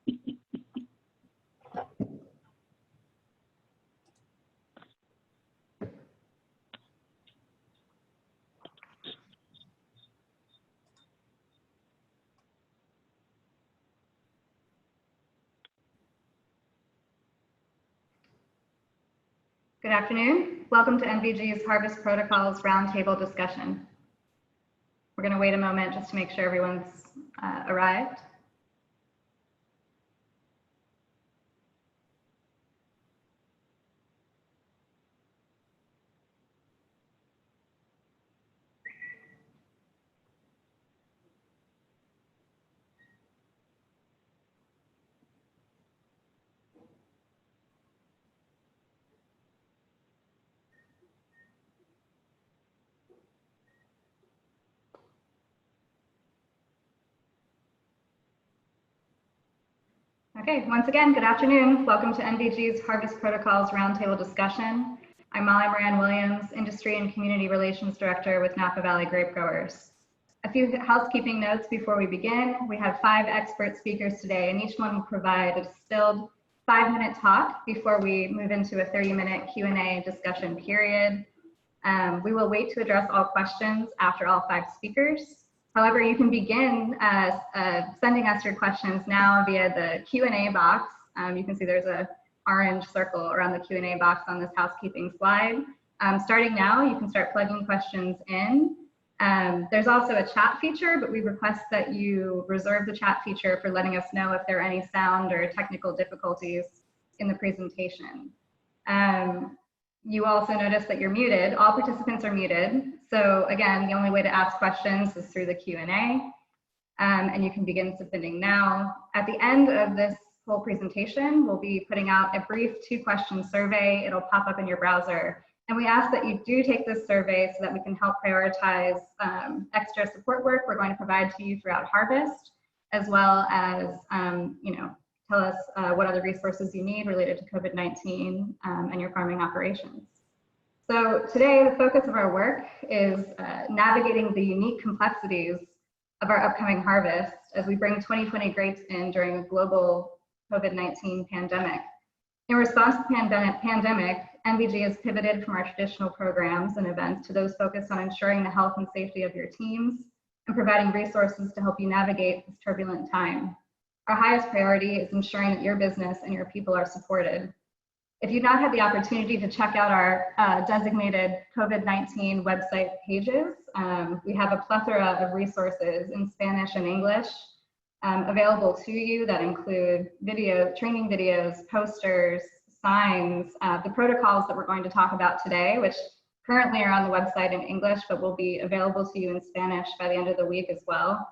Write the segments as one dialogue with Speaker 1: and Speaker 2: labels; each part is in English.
Speaker 1: Good afternoon. Welcome to NVG's Harvest Protocols Roundtable discussion. We're going to wait a moment just to make sure everyone's arrived. Okay, once again, good afternoon. Welcome to NVG's Harvest Protocols Roundtable discussion. I'm Molly Moran Williams, Industry and Community Relations Director with Napa Valley Grapegrowers. A few housekeeping notes before we begin. We have 5 expert speakers today, and each one will provide a distilled 5-minute talk before we move into a 30-minute Q&A discussion period. We will wait to address all questions after all 5 speakers. However, you can begin sending us your questions now via the Q&A box. You can see there's an orange circle around the Q&A box on this housekeeping slide. Starting now, you can start plugging questions in. There's also a chat feature, but we request that you reserve the chat feature for letting us know if there are any sound or technical difficulties in the presentation. You also notice that you're muted. All participants are muted. So again, the only way to ask questions is through the Q&A, and you can begin submitting now. At the end of this whole presentation, we'll be putting out a brief 2-question survey. It'll pop up in your browser. And we ask that you do take this survey so that we can help prioritize extra support work we're going to provide to you throughout harvest, as well as tell us what other resources you need related to COVID-19 and your farming operations. So today, the focus of our work is navigating the unique complexities of our upcoming harvest as we bring 2020 grapes in during a global COVID-19 pandemic. In response to the pandemic, NVG has pivoted from our traditional programs and events to those focused on ensuring the health and safety of your teams and providing resources to help you navigate this turbulent time. Our highest priority is ensuring that your business and your people are supported. If you've not had the opportunity to check out our designated COVID-19 website pages, we have a plethora of resources in Spanish and English available to you that include training videos, posters, signs, the protocols that we're going to talk about today, which currently are on the website in English, but will be available to you in Spanish by the end of the week as well.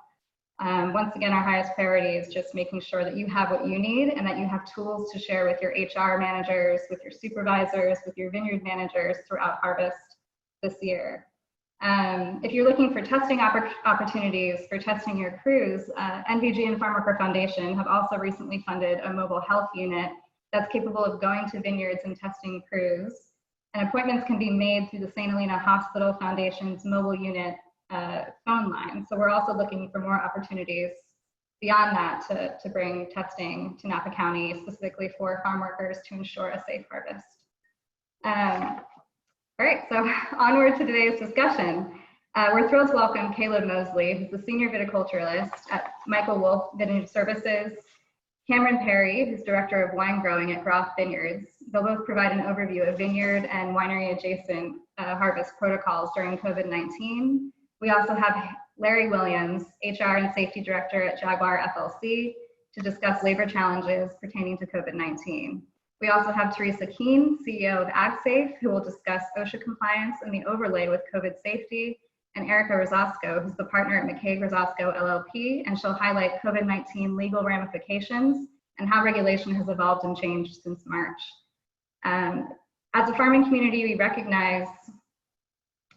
Speaker 1: Once again, our highest priority is just making sure that you have what you need and that you have tools to share with your HR managers, with your supervisors, with your vineyard managers throughout harvest this year. If you're looking for testing opportunities for testing your crews, NVG and Farmworker Foundation have also recently funded a mobile health unit that's capable of going to vineyards and testing crews. And appointments can be made through the St. Helena Hospital Foundation's mobile unit phone line. So we're also looking for more opportunities beyond that to bring testing to Napa County, specifically for farm workers to ensure a safe harvest. All right, so onward to today's discussion. We're thrilled to welcome Caleb Mosley, who's the Senior Viticulturalist at Michael Wolf Vineyard Services, Cameron Perry, who's Director of Wine Growing at Groff Vineyards. They'll both provide an overview of vineyard and winery adjacent harvest protocols during COVID-19. We also have Larry Williams, HR and Safety Director at Jaguar FLC, to discuss labor challenges pertaining to COVID-19. We also have Teresa Keene, CEO of AgSafe, who will discuss OSHA compliance and the overlay with COVID safety, and Erica Rosasco, who's the partner at McKay Rosasco LLP, and she'll highlight COVID-19 legal ramifications and how regulation has evolved and changed since March. As a farming community, we recognize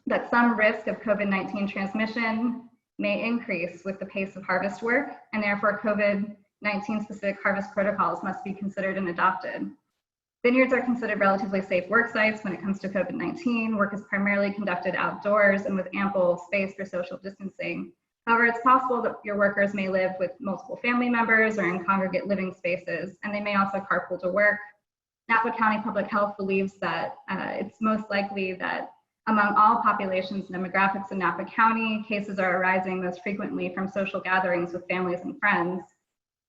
Speaker 1: that some risk of COVID-19 transmission may increase with the pace of harvest work, and therefore COVID-19 specific harvest protocols must be considered and adopted. Vineyards are considered relatively safe work sites when it comes to COVID-19. Work is primarily conducted outdoors and with ample space for social distancing. However, it's possible that your workers may live with multiple family members or in congregate living spaces, and they may also carpool to work. Napa County Public Health believes that it's most likely that among all populations and demographics in Napa County, cases are arising most frequently from social gatherings with families and friends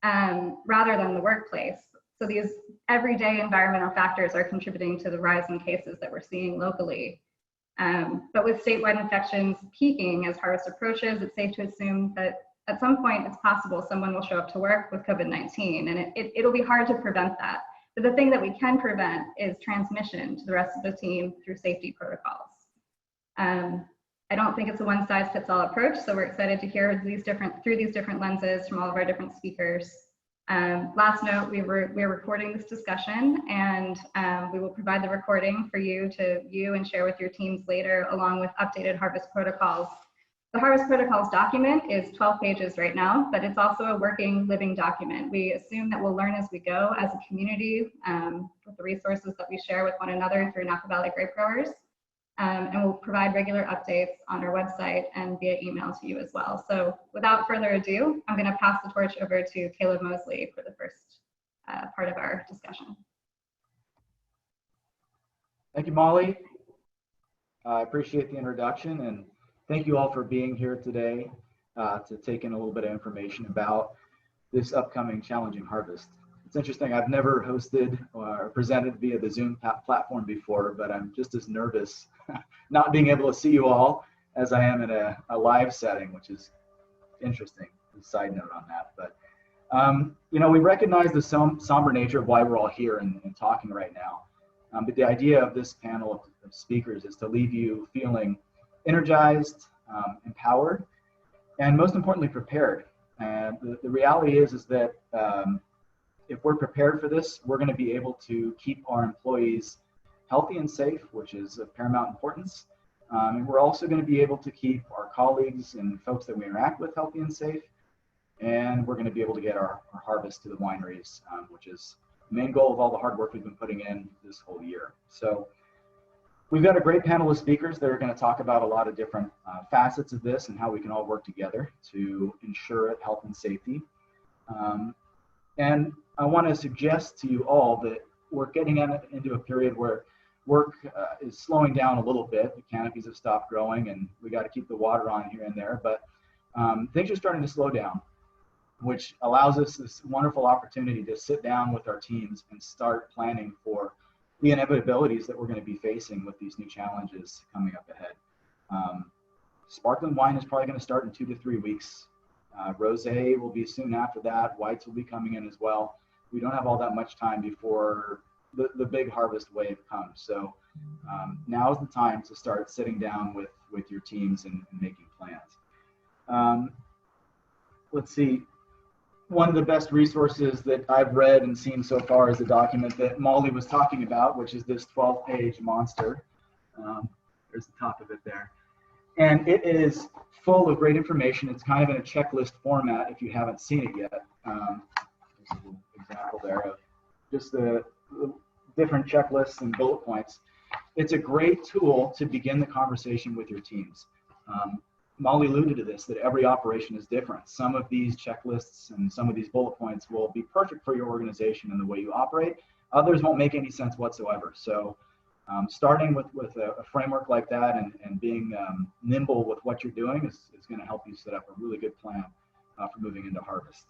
Speaker 1: rather than the workplace. So these everyday environmental factors are contributing to the rise in cases that we're seeing locally. But with statewide infections peaking as harvest approaches, it's safe to assume that at some point it's possible someone will show up to work with COVID-19, and it'll be hard to prevent that. But the thing that we can prevent is transmission to the rest of the team through safety protocols. I don't think it's a one-size-fits-all approach, so we're excited to hear through these different lenses from all of our different speakers. Last note, we're recording this discussion, and we will provide the recording for you to view and share with your teams later, along with updated harvest protocols. The harvest protocols document is 12 pages right now, but it's also a working, living document. We assume that we'll learn as we go as a community with the resources that we share with one another through Napa Valley Grape Growers. And we'll provide regular updates on our website and via email to you as well. So without further ado, I'm going to pass the torch over to Caleb Mosley for the first part of our discussion.
Speaker 2: Thank you, Molly. I appreciate the introduction, and thank you all for being here today to take in a little bit of information about this upcoming challenging harvest. It's interesting, I've never hosted or presented via the Zoom platform before, but I'm just as nervous not being able to see you all as I am in a live setting, which is interesting. A side note on that. But, you know, we recognize the somber nature of why we're all here and talking right now. But the idea of this panel of speakers is to leave you feeling energized, empowered, and most importantly, prepared. And the reality is that if we're prepared for this, we're going to be able to keep our employees healthy and safe, which is of paramount importance. And we're also going to be able to keep our colleagues and folks that we interact with healthy and safe. And we're going to be able to get our harvest to the wineries, which is the main goal of all the hard work we've been putting in this whole year. So we've got a great panel of speakers that are going to talk about a lot of different facets of this and how we can all work together to ensure health and safety. And I want to suggest to you all that we're getting into a period where work is slowing down a little bit. The canopies have stopped growing, and we got to keep the water on here and there. But things are starting to slow down, which allows us this wonderful opportunity to sit down with our teams and start planning for the inevitabilities that we're going to be facing with these new challenges coming up ahead. Sparkling wine is probably going to start in 2 to 3 weeks. Rosé will be soon after that. Whites will be coming in as well. We don't have all that much time before the big harvest wave comes. So now is the time to start sitting down with your teams and making plans. Let's see. One of the best resources that I've read and seen so far is the document that Molly was talking about, which is this 12-page monster. There's the top of it there. And it is full of great information. It's kind of in a checklist format if you haven't seen it yet. There's an example there of just the different checklists and bullet points. It's a great tool to begin the conversation with your teams. Molly alluded to this, that every operation is different. Some of these checklists and some of these bullet points will be perfect for your organization and the way you operate. Others won't make any sense whatsoever. So starting with a framework like that and being nimble with what you're doing is going to help you set up a really good plan for moving into harvest.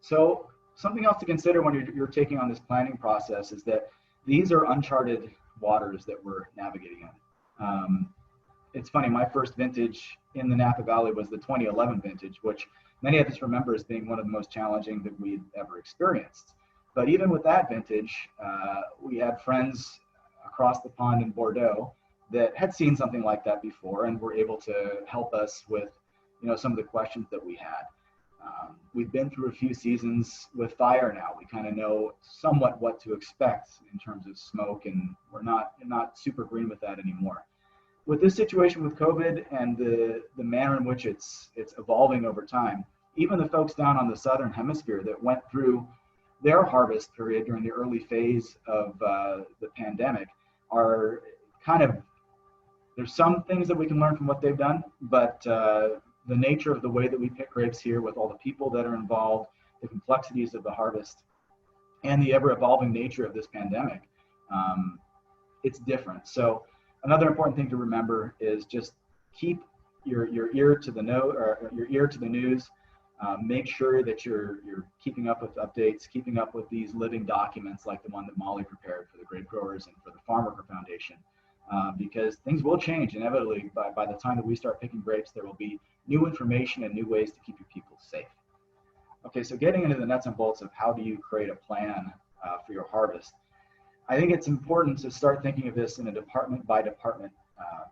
Speaker 2: So something else to consider when you're taking on this planning process is that these are uncharted waters that we're navigating in. It's funny, my first vintage in the Napa Valley was the 2011 vintage, which many of us remember as being one of the most challenging that we'd ever experienced. But even with that vintage, we had friends across the pond in Bordeaux that had seen something like that before and were able to help us with, you know, some of the questions that we had. We've been through a few seasons with fire now. We kind of know somewhat what to expect in terms of smoke, and we're not super green with that anymore. With this situation with COVID and the manner in which it's evolving over time, even the folks down on the southern hemisphere that went through their harvest period during the early phase of the pandemic are kind of There's some things that we can learn from what they've done, but the nature of the way that we pick grapes here, with all the people that are involved, the complexities of the harvest, and the ever-evolving nature of this pandemic, it's different. So another important thing to remember is just keep your ear to the your ear to the news. Make sure that you're keeping up with updates, keeping up with these living documents like the one that Molly prepared for the Grape Growers and for the Farm Worker Foundation, because things will change inevitably. By the time that we start picking grapes, there will be new information and new ways to keep your people safe. Okay, so getting into the nuts and bolts of how do you create a plan for your harvest, I think it's important to start thinking of this in a department by department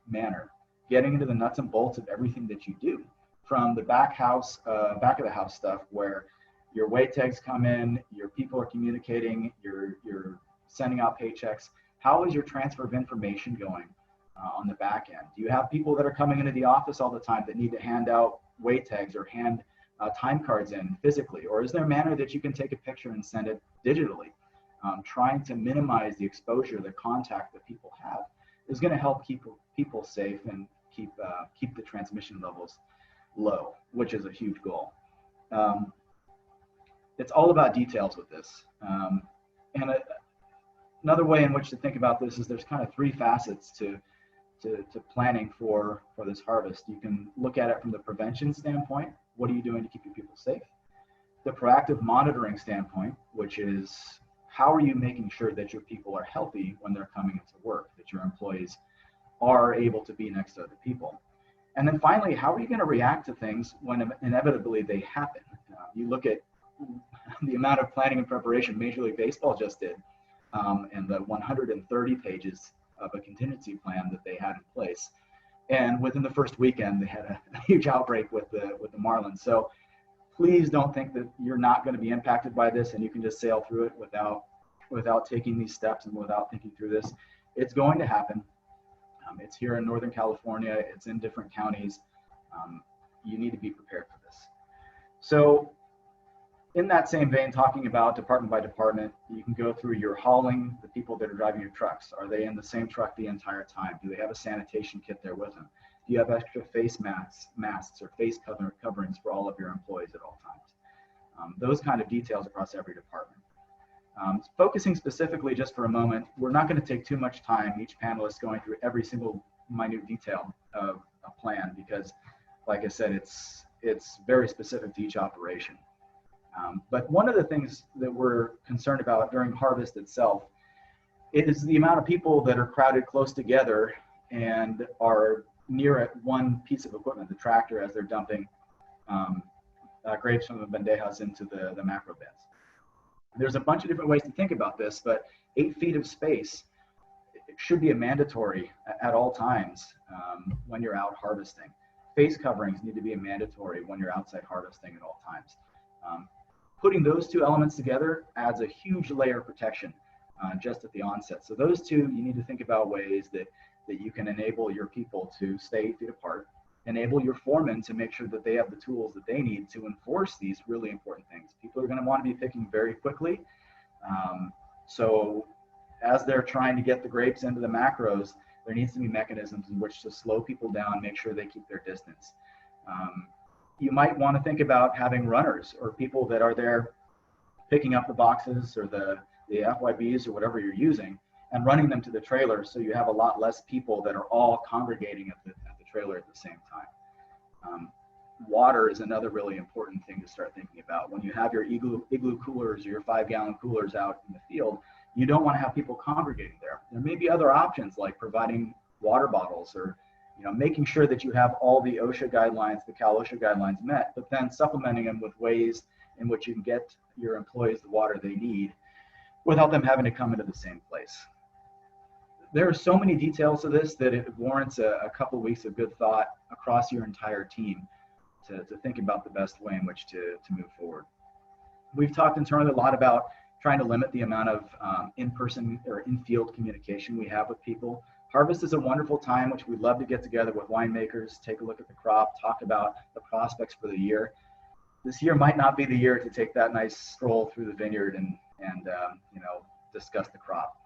Speaker 2: manner, getting into the nuts and bolts of everything that you do, from the back of the house stuff where your weight tags come in, your people are communicating, you're sending out paychecks. How is your transfer of information going on the back end? Do you have people that are coming into the office all the time that need to hand out weight tags or hand time cards in physically? Or is there a manner that you can take a picture and send it digitally? Trying to minimize the exposure, the contact that people have is going to help keep people safe and keep the transmission levels low, which is a huge goal. It's all about details with this. And another way in which to think about this is there's kind of three facets to planning for this harvest. You can look at it from the prevention standpoint. What are you doing to keep your people safe? The proactive monitoring standpoint, which is how are you making sure that your people are healthy when they're coming into work, that your employees are able to be next to other people? And then finally, how are you going to react to things when inevitably they happen? You look at the amount of planning and preparation Major League Baseball just did, and the 130 pages of a contingency plan that they had in place. And within the first weekend, they had a huge outbreak with the Marlins. So please don't think that you're not going to be impacted by this and you can just sail through it without taking these steps and without thinking through this. It's going to happen. It's here in Northern California. It's in different counties. You need to be prepared for this. So in that same vein, talking about department by department, you can go through your hauling, the people that are driving your trucks. Are they in the same truck the entire time? Do they have a sanitation kit there with them? Do you have extra face masks or face coverings for all of your employees at all times? Those kind of details across every department. Focusing specifically just for a moment, we're not going to take too much time, each panelist going through every single minute detail of a plan, because like I said, it's very specific to each operation. But one of the things that we're concerned about during harvest itself is the amount of people that are crowded close together and are near at one piece of equipment, the tractor, as they're dumping grapes from the bandejas into the macro bins. There's a bunch of different ways to think about this, but 8 feet of space should be a mandatory at all times when you're out harvesting. Face coverings need to be a mandatory when you're outside harvesting at all times. Putting those two elements together adds a huge layer of protection just at the onset. So those two, you need to think about ways that you can enable your people to stay 8 feet apart, enable your foremen to make sure that they have the tools that they need to enforce these really important things. People are going to want to be picking very quickly. So as they're trying to get the grapes into the macros, there needs to be mechanisms in which to slow people down, make sure they keep their distance. You might want to think about having runners or people that are there picking up the boxes or the FYBs or whatever you're using and running them to the trailer, so you have a lot less people that are all congregating at the trailer at the same time. Water is another really important thing to start thinking about. When you have your igloo coolers or your 5-gallon coolers out in the field, you don't want to have people congregating there. There may be other options like providing water bottles or making sure that you have all the OSHA guidelines, the Cal OSHA guidelines met, but then supplementing them with ways in which you can get your employees the water they need without them having to come into the same place. There are so many details to this that it warrants a couple of weeks of good thought across your entire team to think about the best way in which to move forward. We've talked internally a lot about trying to limit the amount of in-person or in-field communication we have with people. Harvest is a wonderful time, which we'd love to get together with winemakers, take a look at the crop, talk about the prospects for the year. This year might not be the year to take that nice stroll through the vineyard and discuss the crop.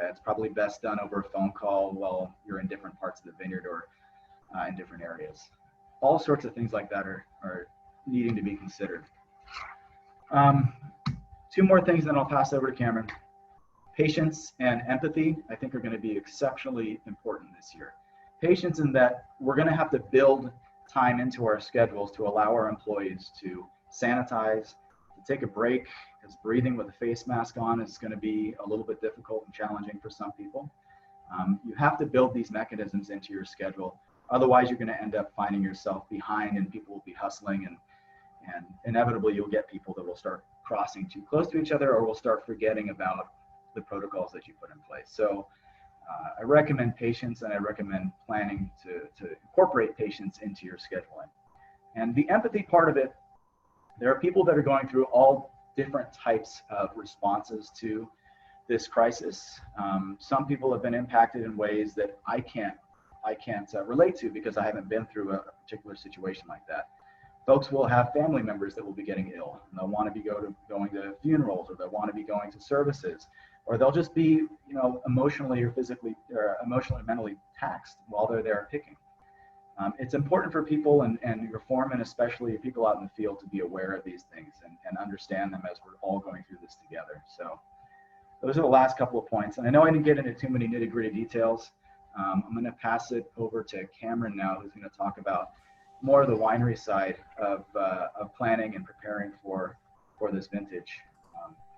Speaker 2: It's probably best done over a phone call while you're in different parts of the vineyard or in different areas. All sorts of things like that are needing to be considered. Two more things, then I'll pass over to Cameron. Patience and empathy, I think, are going to be exceptionally important this year. Patience in that we're going to have to build time into our schedules to allow our employees to sanitize, to take a break, because breathing with a face mask on is going to be a little bit difficult and challenging for some people. You have to build these mechanisms into your schedule. Otherwise, you're going to end up finding yourself behind and people will be hustling, and inevitably you'll get people that will start crossing too close to each other or will start forgetting about the protocols that you put in place. So I recommend patience, and I recommend planning to incorporate patience into your scheduling. And the empathy part of it, there are people that are going through all different types of responses to this crisis. Some people have been impacted in ways that I can't relate to because I haven't been through a particular situation like that. Folks will have family members that will be getting ill, and they'll want to be going to funerals, or they'll want to be going to services, or they'll just be, emotionally or physically or emotionally or mentally taxed while they're there picking. It's important for people and your foremen, especially people out in the field, to be aware of these things and understand them as we're all going through this together. So those are the last couple of points. And I know I didn't get into too many nitty-gritty details. I'm going to pass it over to Cameron now, who's going to talk about more of the winery side of planning and preparing for this vintage.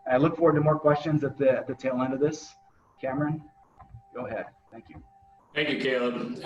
Speaker 2: I look forward to more questions at the tail end of this. Cameron, go ahead. Thank you.
Speaker 3: Thank you, Caleb.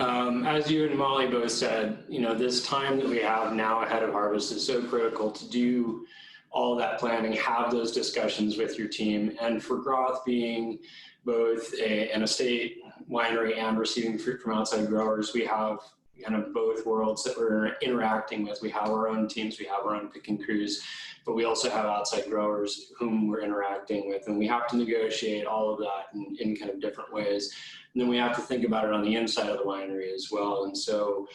Speaker 3: As you and Molly both said, this time that we have now ahead of harvest is so critical to do all that planning, have those discussions with your team. And for Groth being both an estate winery and receiving fruit from outside growers, we have kind of both worlds that we're interacting with. We have our own teams, we have our own picking crews, but we also have outside growers whom we're interacting with, and we have to negotiate all of that in kind of different ways. And then we have to think about it on the inside of the winery as well. And so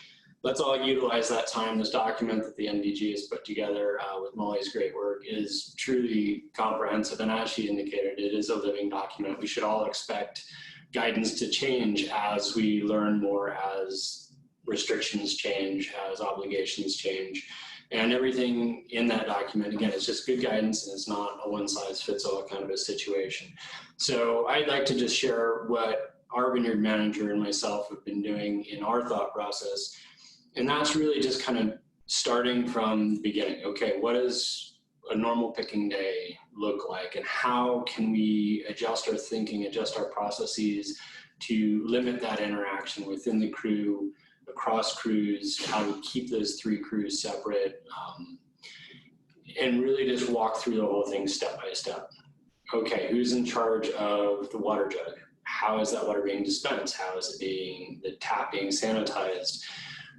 Speaker 3: let's all utilize that time. This document that the NVG has put together with Molly's great work is truly comprehensive, and as she indicated, it is a living document. We should all expect guidance to change as we learn more, as restrictions change, as obligations change. And everything in that document, again, is just good guidance, and it's not a one-size-fits-all kind of a situation. So I'd like to just share what our vineyard manager and myself have been doing in our thought process. And that's really just kind of starting from the beginning. Okay, what does a normal picking day look like? And how can we adjust our thinking, adjust our processes to limit that interaction within the crew, across crews, how to keep those three crews separate, and really just walk through the whole thing step by step. Okay, who's in charge of the water jug? How is that water being dispensed? How is the tap being sanitized?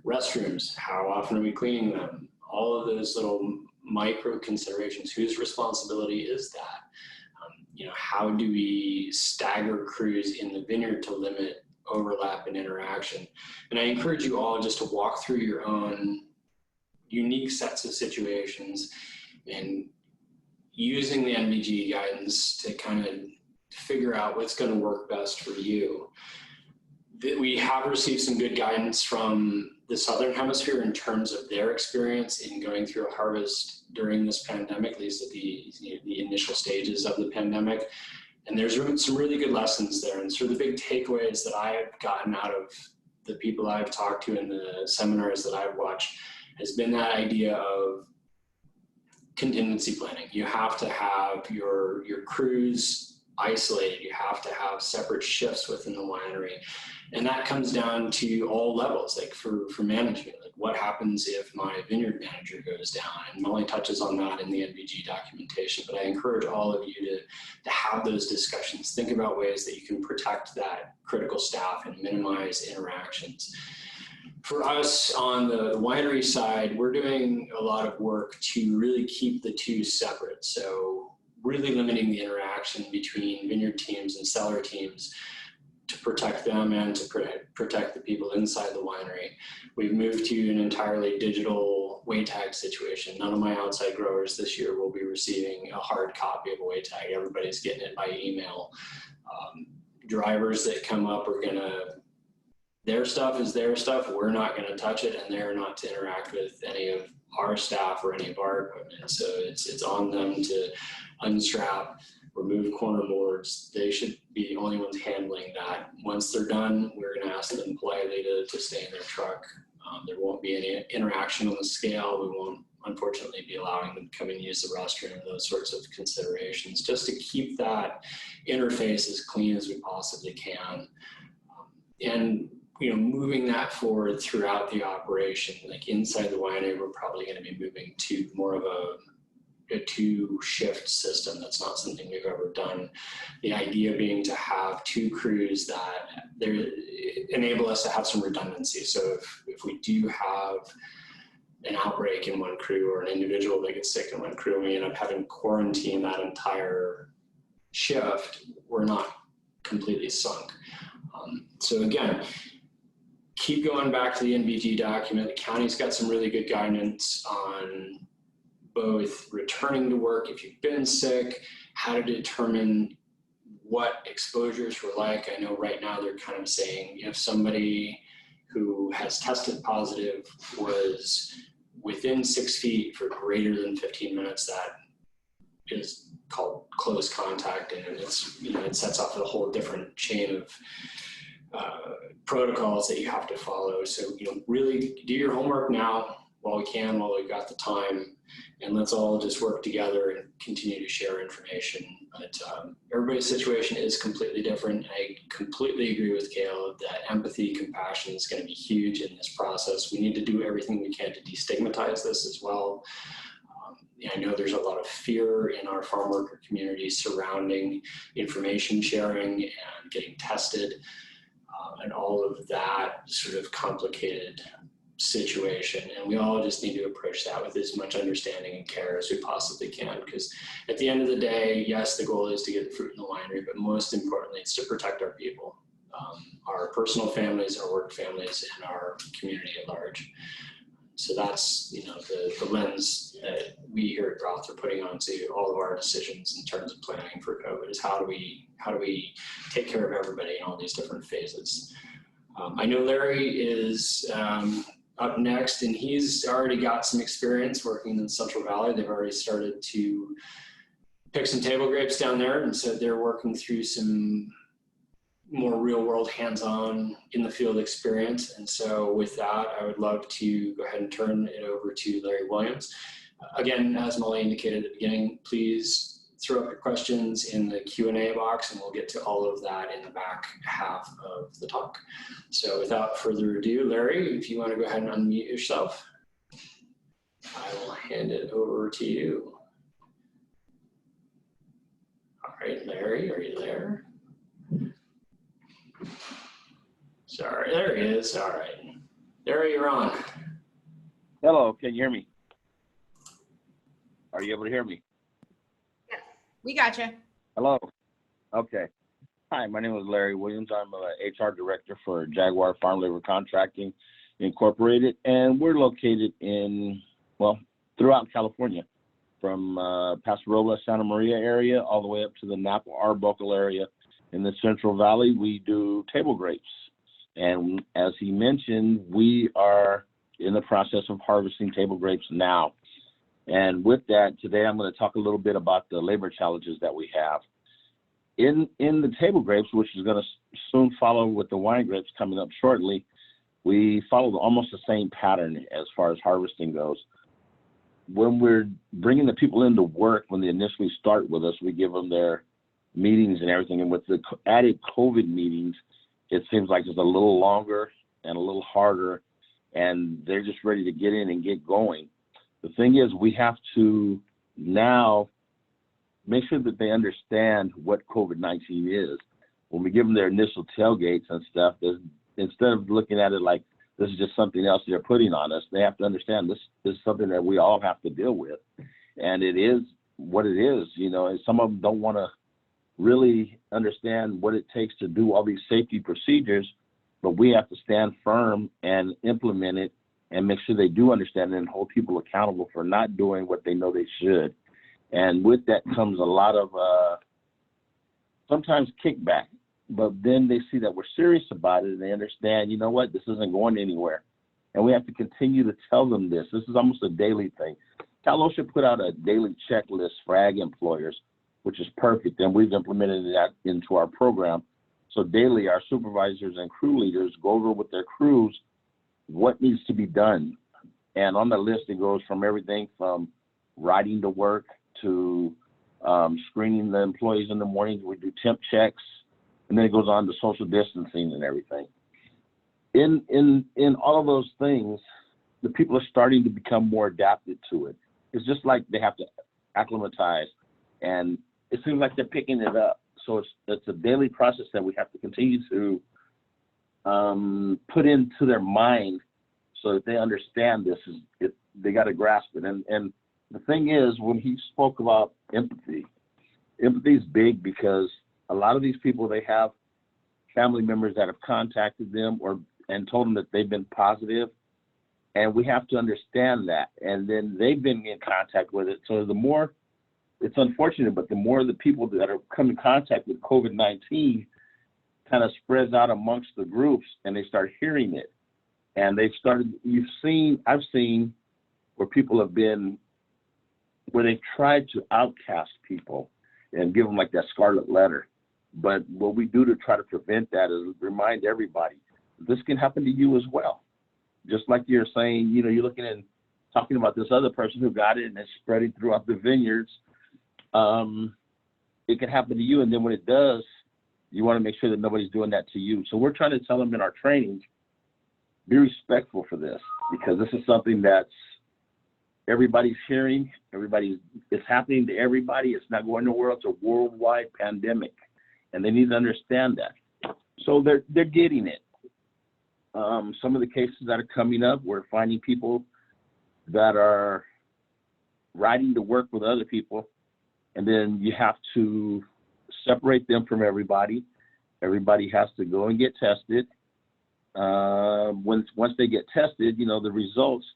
Speaker 3: Restrooms, how often are we cleaning them? All of those little micro considerations. Whose responsibility is that? How do we stagger crews in the vineyard to limit overlap and interaction? And I encourage you all just to walk through your own unique sets of situations and using the NVG guidance to kind of figure out what's going to work best for you. We have received some good guidance from the Southern Hemisphere in terms of their experience in going through a harvest during this pandemic, at least at the initial stages of the pandemic. And there's some really good lessons there. And so the big takeaways that I've gotten out of the people I've talked to in the seminars that I've watched has been that idea of contingency planning. You have to have your crews isolated. You have to have separate shifts within the winery. And that comes down to all levels, like for management, like what happens if my vineyard manager goes down? And Molly touches on that in the NVG documentation, but I encourage all of you to have those discussions. Think about ways that you can protect that critical staff and minimize interactions. For us on the winery side, we're doing a lot of work to really keep the two separate. So really limiting the interaction between vineyard teams and cellar teams to protect them and to protect the people inside the winery. We've moved to an entirely digital weight tag situation. None of my outside growers this year will be receiving a hard copy of a weight tag. Everybody's getting it by email. drivers that come up are their stuff is their stuff. We're not gonna touch it, and they're not to interact with any of our staff or any of our equipment. So it's on them to unstrap, remove corner boards. They should be the only ones handling that. Once they're done, we're gonna ask them politely to stay in their truck. There won't be any interaction on the scale. We won't, unfortunately, be allowing them to come and use the restroom, those sorts of considerations, just to keep that interface as clean as we possibly can. And moving that forward throughout the operation, like inside the winery, we're probably going to be moving to more of a 2-shift system. That's not something we've ever done. The idea being to have 2 crews that enable us to have some redundancy. So if we do have an outbreak in one crew or an individual that gets sick in one crew, we end up having quarantine that entire shift, we're not completely sunk. So again, keep going back to the NBG document. The county's got some really good guidance on both returning to work if you've been sick, how to determine what exposures were like. I know right now they're kind of saying if somebody who has tested positive was within 6 feet for greater than 15 minutes, that is called close contact, and it's it sets off a whole different chain of protocols that you have to follow. So really do your homework now while we can, while we've got the time, and let's all just work together and continue to share information. But everybody's situation is completely different. I completely agree with Caleb that empathy, compassion is going to be huge in this process. We need to do everything we can to destigmatize this as well. I know there's a lot of fear in our farm worker community surrounding information sharing and getting tested, and all of that sort of complicated situation. And we all just need to approach that with as much understanding and care as we possibly can, because at the end of the day, yes, the goal is to get the fruit in the winery, but most importantly, it's to protect our people, our personal families, our work families, and our community at large. So that's the lens that we here at Roth are putting onto all of our decisions in terms of planning for COVID, is how do we take care of everybody in all these different phases. I know Larry is up next, and he's already got some experience working in the Central Valley. They've already started to pick some table grapes down there, and so they're working through some more real world hands-on in the field experience. And so with that, I would love to go ahead and turn it over to Larry Williams. Again, as Molly indicated at the beginning, please throw up your questions in the Q&A box, and we'll get to all of that in the back half of the talk. So without further ado, Larry, if you want to go ahead and unmute yourself, I will hand it over to you. All right, Larry, are you there? Sorry, there he is. All right. Larry, you're on.
Speaker 4: Hello, can you hear me? Are you able to hear me?
Speaker 5: Yes, we got you.
Speaker 4: Hello. Okay. Hi, my name is Larry Williams. I'm a HR director for Jaguar Farm Labor Contracting Incorporated, and we're located in, throughout California, from Paso Robles, Santa Maria area, all the way up to the Napa, Arbuckle area. In the Central Valley, we do table grapes. And as he mentioned, we are in the process of harvesting table grapes now. And with that, today I'm going to talk a little bit about the labor challenges that we have. In the table grapes, which is going to soon follow with the wine grapes coming up shortly, we follow almost the same pattern as far as harvesting goes. When we're bringing the people into work, when they initially start with us, we give them their meetings and everything. And with the added COVID meetings, it seems like it's a little longer and a little harder, and they're just ready to get in and get going. The thing is, we have to now make sure that they understand what COVID-19 is. When we give them their initial tailgates and stuff, instead of looking at it like this is just something else they're putting on us, they have to understand this is something that we all have to deal with. And it is what it is. And some of them don't want to really understand what it takes to do all these safety procedures, but we have to stand firm and implement it and make sure they do understand it and hold people accountable for not doing what they know they should. And with that comes a lot of sometimes kickback. but then they see that we're serious about it and they understand, you know what, this isn't going anywhere. And we have to continue to tell them this. This is almost a daily thing. Cal OSHA put out a daily checklist for ag employers, which is perfect, and we've implemented that into our program. So daily, our supervisors and crew leaders go over with their crews what needs to be done. And on the list, it goes from everything from riding to work to screening the employees in the mornings. We do temp checks, and then it goes on to social distancing and everything. In all of those things, the people are starting to become more adapted to it. It's just like they have to acclimatize, and it seems like they're picking it up. So it's a daily process that we have to continue to put into their mind so that they understand this. They got to grasp it. And the thing is, when he spoke about empathy is big, because a lot of these people, they have family members that have contacted them and told them that they've been positive. And we have to understand that. And then they've been in contact with it. So the more, it's unfortunate, but the more the people that are come in contact with COVID-19 kind of spreads out amongst the groups, and they start hearing it. And they've started, I've seen where people have been, where they've tried to outcast people and give them like that scarlet letter. But what we do to try to prevent that is remind everybody, this can happen to you as well. Just like you're saying, you know, you're looking and talking about this other person who got it and it's spreading throughout the vineyards. It can happen to you. And then when it does, you want to make sure that nobody's doing that to you. So we're trying to tell them in our trainings, be respectful for this, because this is something that's everybody's hearing, it's happening to everybody. It's not going nowhere. It's a worldwide pandemic, and they need to understand that. So they're getting it. Some of the cases that are coming up, we're finding people that are riding to work with other people, and then you have to separate them from everybody. Everybody has to go and get tested. Once they get tested, you know, the results,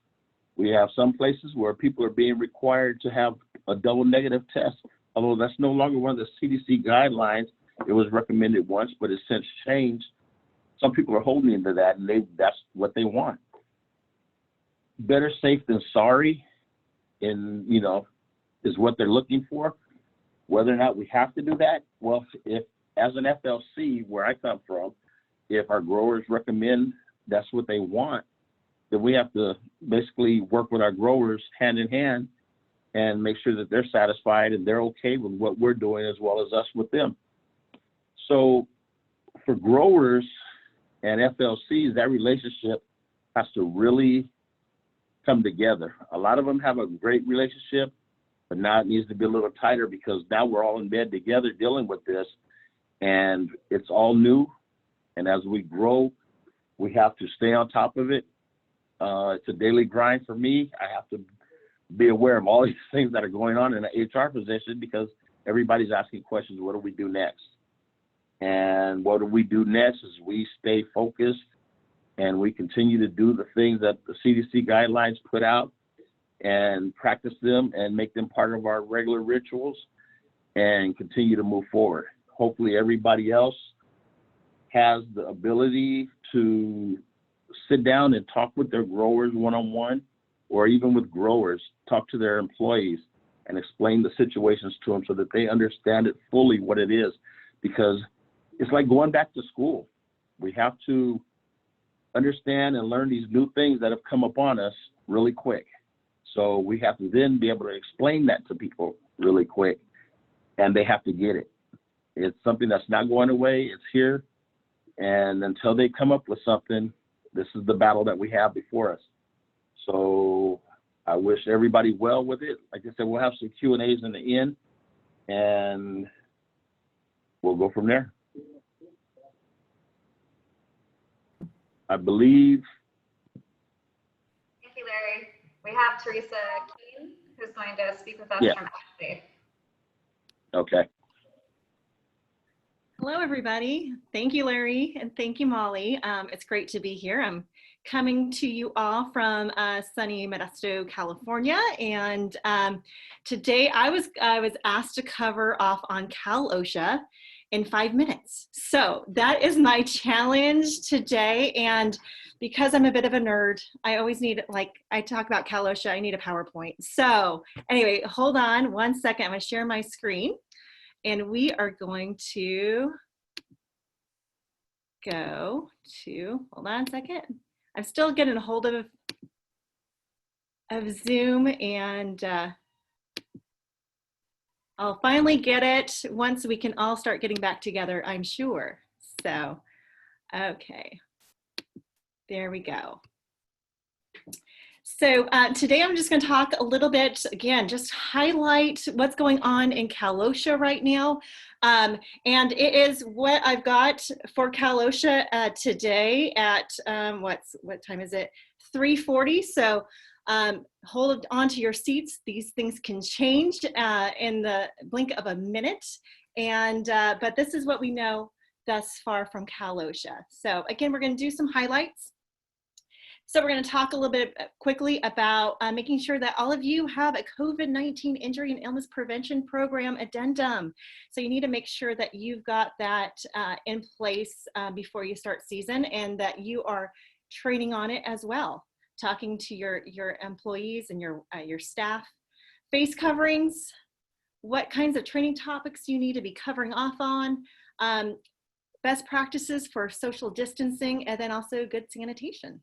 Speaker 4: we have some places where people are being required to have a double negative test, although that's no longer one of the CDC guidelines. It was recommended once, but it's since changed. Some people are holding into that, and that's what they want. Better safe than sorry, is what they're looking for. Whether or not we have to do that, well, if as an FLC, where I come from, if our growers recommend that's what they want, then we have to basically work with our growers hand in hand and make sure that they're satisfied and they're okay with what we're doing as well as us with them. So for growers and FLCs, that relationship has to really come together. A lot of them have a great relationship, but now it needs to be a little tighter, because now we're all in bed together dealing with this, and it's all new. And as we grow, we have to stay on top of it. It's a daily grind for me. I have to be aware of all these things that are going on in an HR position, because everybody's asking questions, what do we do next? And what do we do next is we stay focused and we continue to do the things that the CDC guidelines put out and practice them and make them part of our regular rituals and continue to move forward. Hopefully everybody else has the ability to sit down and talk with their growers one-on-one, or even with growers, talk to their employees and explain the situations to them so that they understand it fully what it is. Because it's like going back to school. We have to understand and learn these new things that have come upon us really quick. So we have to then be able to explain that to people really quick, and they have to get it. It's something that's not going away. It's here. And until they come up with something, this is the battle that we have before us. So I wish everybody well with it. Like I said, we'll have some Q&As in the end, and we'll go from there. I believe.
Speaker 1: Thank you, Larry. We have Teresa Keene, who's going to speak with us
Speaker 4: Yeah.
Speaker 1: from AgSafe.
Speaker 4: Okay.
Speaker 6: Hello, everybody. Thank you, Larry, and thank you, Molly. It's great to be here. I'm coming to you all from sunny Modesto, California, and today I was asked to cover off on Cal OSHA, in 5 minutes. So that is my challenge today. And because I'm a bit of a nerd, I always need, like I talk about Cal OSHA, I need a PowerPoint. So anyway, hold on 1 second. I'm gonna share my screen and we are going to go to, hold on a second. I'm still getting a hold of Zoom, and I'll finally get it once we can all start getting back together, I'm sure. So, okay, there we go. So today I'm just going to talk a little bit, again, just highlight what's going on in Cal OSHA right now. And it is what I've got for Cal OSHA today at, what time is it? 3:40. So hold on to your seats. These things can change in the blink of a minute. And, but this is what we know thus far from Cal OSHA. So again, we're going to do some highlights. So we're going to talk a little bit quickly about making sure that all of you have a COVID-19 injury and illness prevention program addendum. So you need to make sure that you've got that in place before you start season, and that you are training on it as well. Talking to your employees and your staff. Face coverings, what kinds of training topics you need to be covering off on. Best practices for social distancing, and then also good sanitation.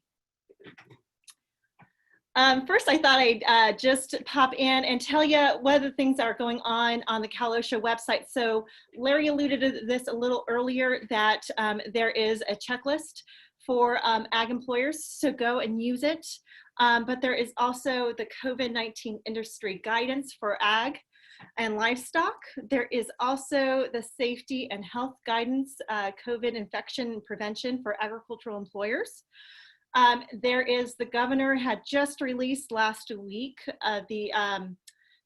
Speaker 6: First, I thought I'd just pop in and tell you what are the things that are going on the Cal OSHA website. So Larry alluded to this a little earlier, that there is a checklist for ag employers, so go and use it. But there is also the COVID-19 industry guidance for ag and livestock. There is also the safety and health guidance, COVID infection prevention for agricultural employers. There is, the governor had just released last week the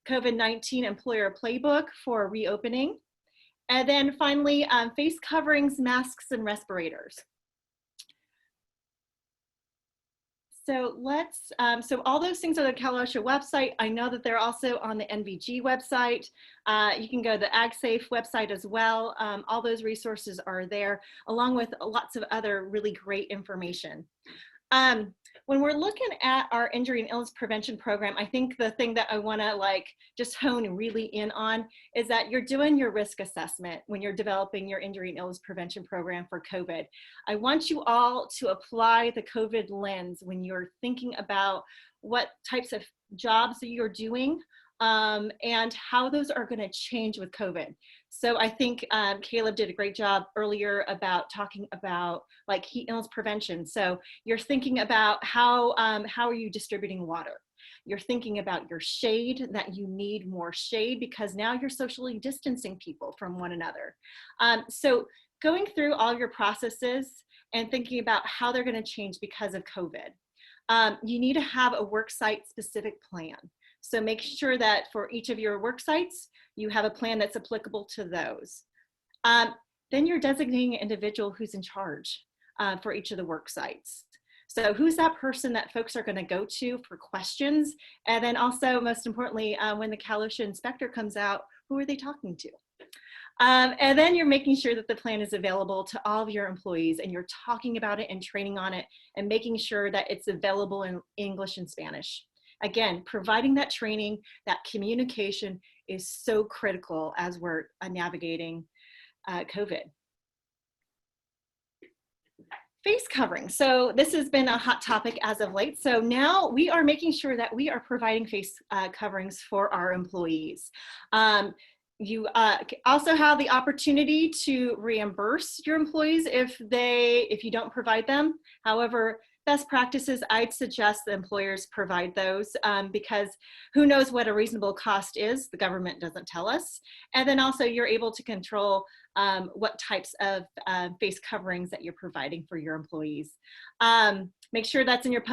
Speaker 6: COVID-19 employer playbook for reopening. And then finally, face coverings, masks, and respirators. So let's, so all those things are the Cal OSHA website. I know that they're also on the NVG website. You can go to the AgSafe website as well. All those resources are there, along with lots of other really great information. When we're looking at our injury and illness prevention program, I think the thing that I want to just hone really in on is that you're doing your risk assessment when you're developing your injury and illness prevention program for COVID. I want you all to apply the COVID lens when you're thinking about what types of jobs that you're doing and how those are going to change with COVID. So I think Caleb did a great job earlier about talking about heat illness prevention. So you're thinking about how are you distributing water? You're thinking about your shade, that you need more shade because now you're socially distancing people from one another. So going through all your processes and thinking about how they're going to change because of COVID. You need to have a worksite specific plan. So make sure that for each of your work sites, you have a plan that's applicable to those. Then you're designating an individual who's in charge for each of the work sites. So who's that person that folks are going to go to for questions? And then also, most importantly, when the Cal OSHA inspector comes out, who are they talking to? And then you're making sure that the plan is available to all of your employees, and you're talking about it and training on it and making sure that it's available in English and Spanish. Again, providing that training, that communication is so critical as we're navigating COVID. Face covering. So this has been a hot topic as of late. So now we are making sure that we are providing face coverings for our employees. You also have the opportunity to reimburse your employees if you don't provide them. However, best practices, I'd suggest the employers provide those because who knows what a reasonable cost is? The government doesn't tell us. And then also you're able to control what types of face coverings that you're providing for your employees. Make sure that's in your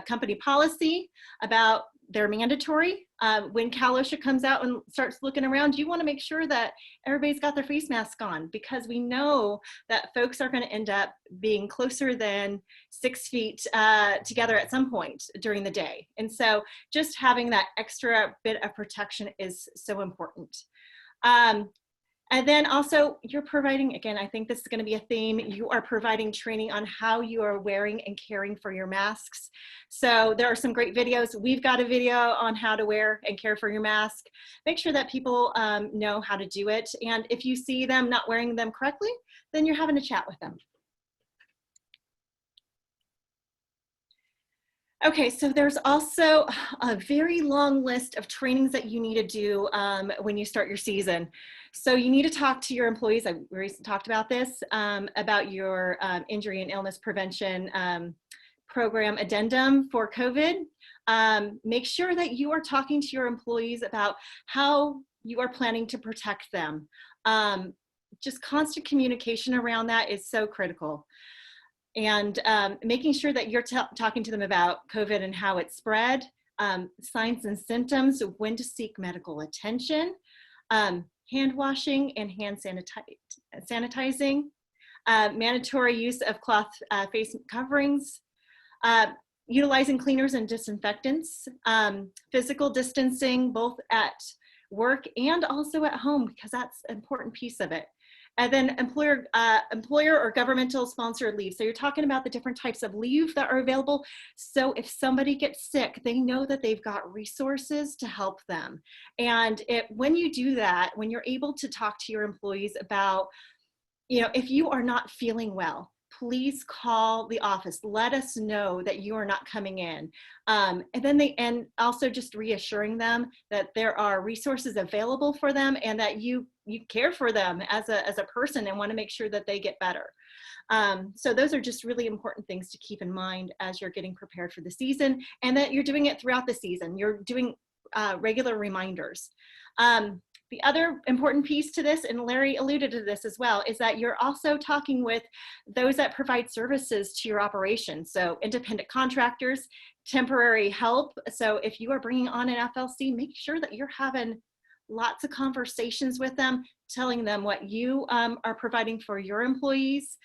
Speaker 6: company policy about they're mandatory. When Cal OSHA comes out and starts looking around, you want to make sure that everybody's got their face mask on, because we know that folks are going to end up being closer than 6 feet together at some point during the day. And so just having that extra bit of protection is so important. And then also you're providing, again, I think this is going to be a theme, you are providing training on how you are wearing and caring for your masks. So there are some great videos. We've got a video on how to wear and care for your mask. Make sure that people know how to do it. And if you see them not wearing them correctly, then you're having a chat with them. Okay, so there's also a very long list of trainings that you need to do when you start your season. So you need to talk to your employees. I recently talked about this, about your injury and illness prevention program addendum for COVID. Make sure that you are talking to your employees about how you are planning to protect them. Just constant communication around that is so critical. And making sure that you're talking to them about COVID and how it spread, signs and symptoms, when to seek medical attention, hand washing and hand sanitizing, mandatory use of cloth face coverings, utilizing cleaners and disinfectants, physical distancing both at work and also at home, because that's an important piece of it. And then employer or governmental sponsored leave. So you're talking about the different types of leave that are available. So if somebody gets sick, they know that they've got resources to help them. And when you do that, when you're able to talk to your employees about, if you are not feeling well, please call the office. Let us know that you are not coming in. And also just reassuring them that there are resources available for them and that you care for them as a person and want to make sure that they get better. So those are just really important things to keep in mind as you're getting prepared for the season, and that you're doing it throughout the season. You're doing regular reminders. The other important piece to this, and Larry alluded to this as well, is that you're also talking with those that provide services to your operation. So independent contractors, temporary help. So if you are bringing on an FLC, make sure that you're having lots of conversations with them, telling them what you are providing for your employees,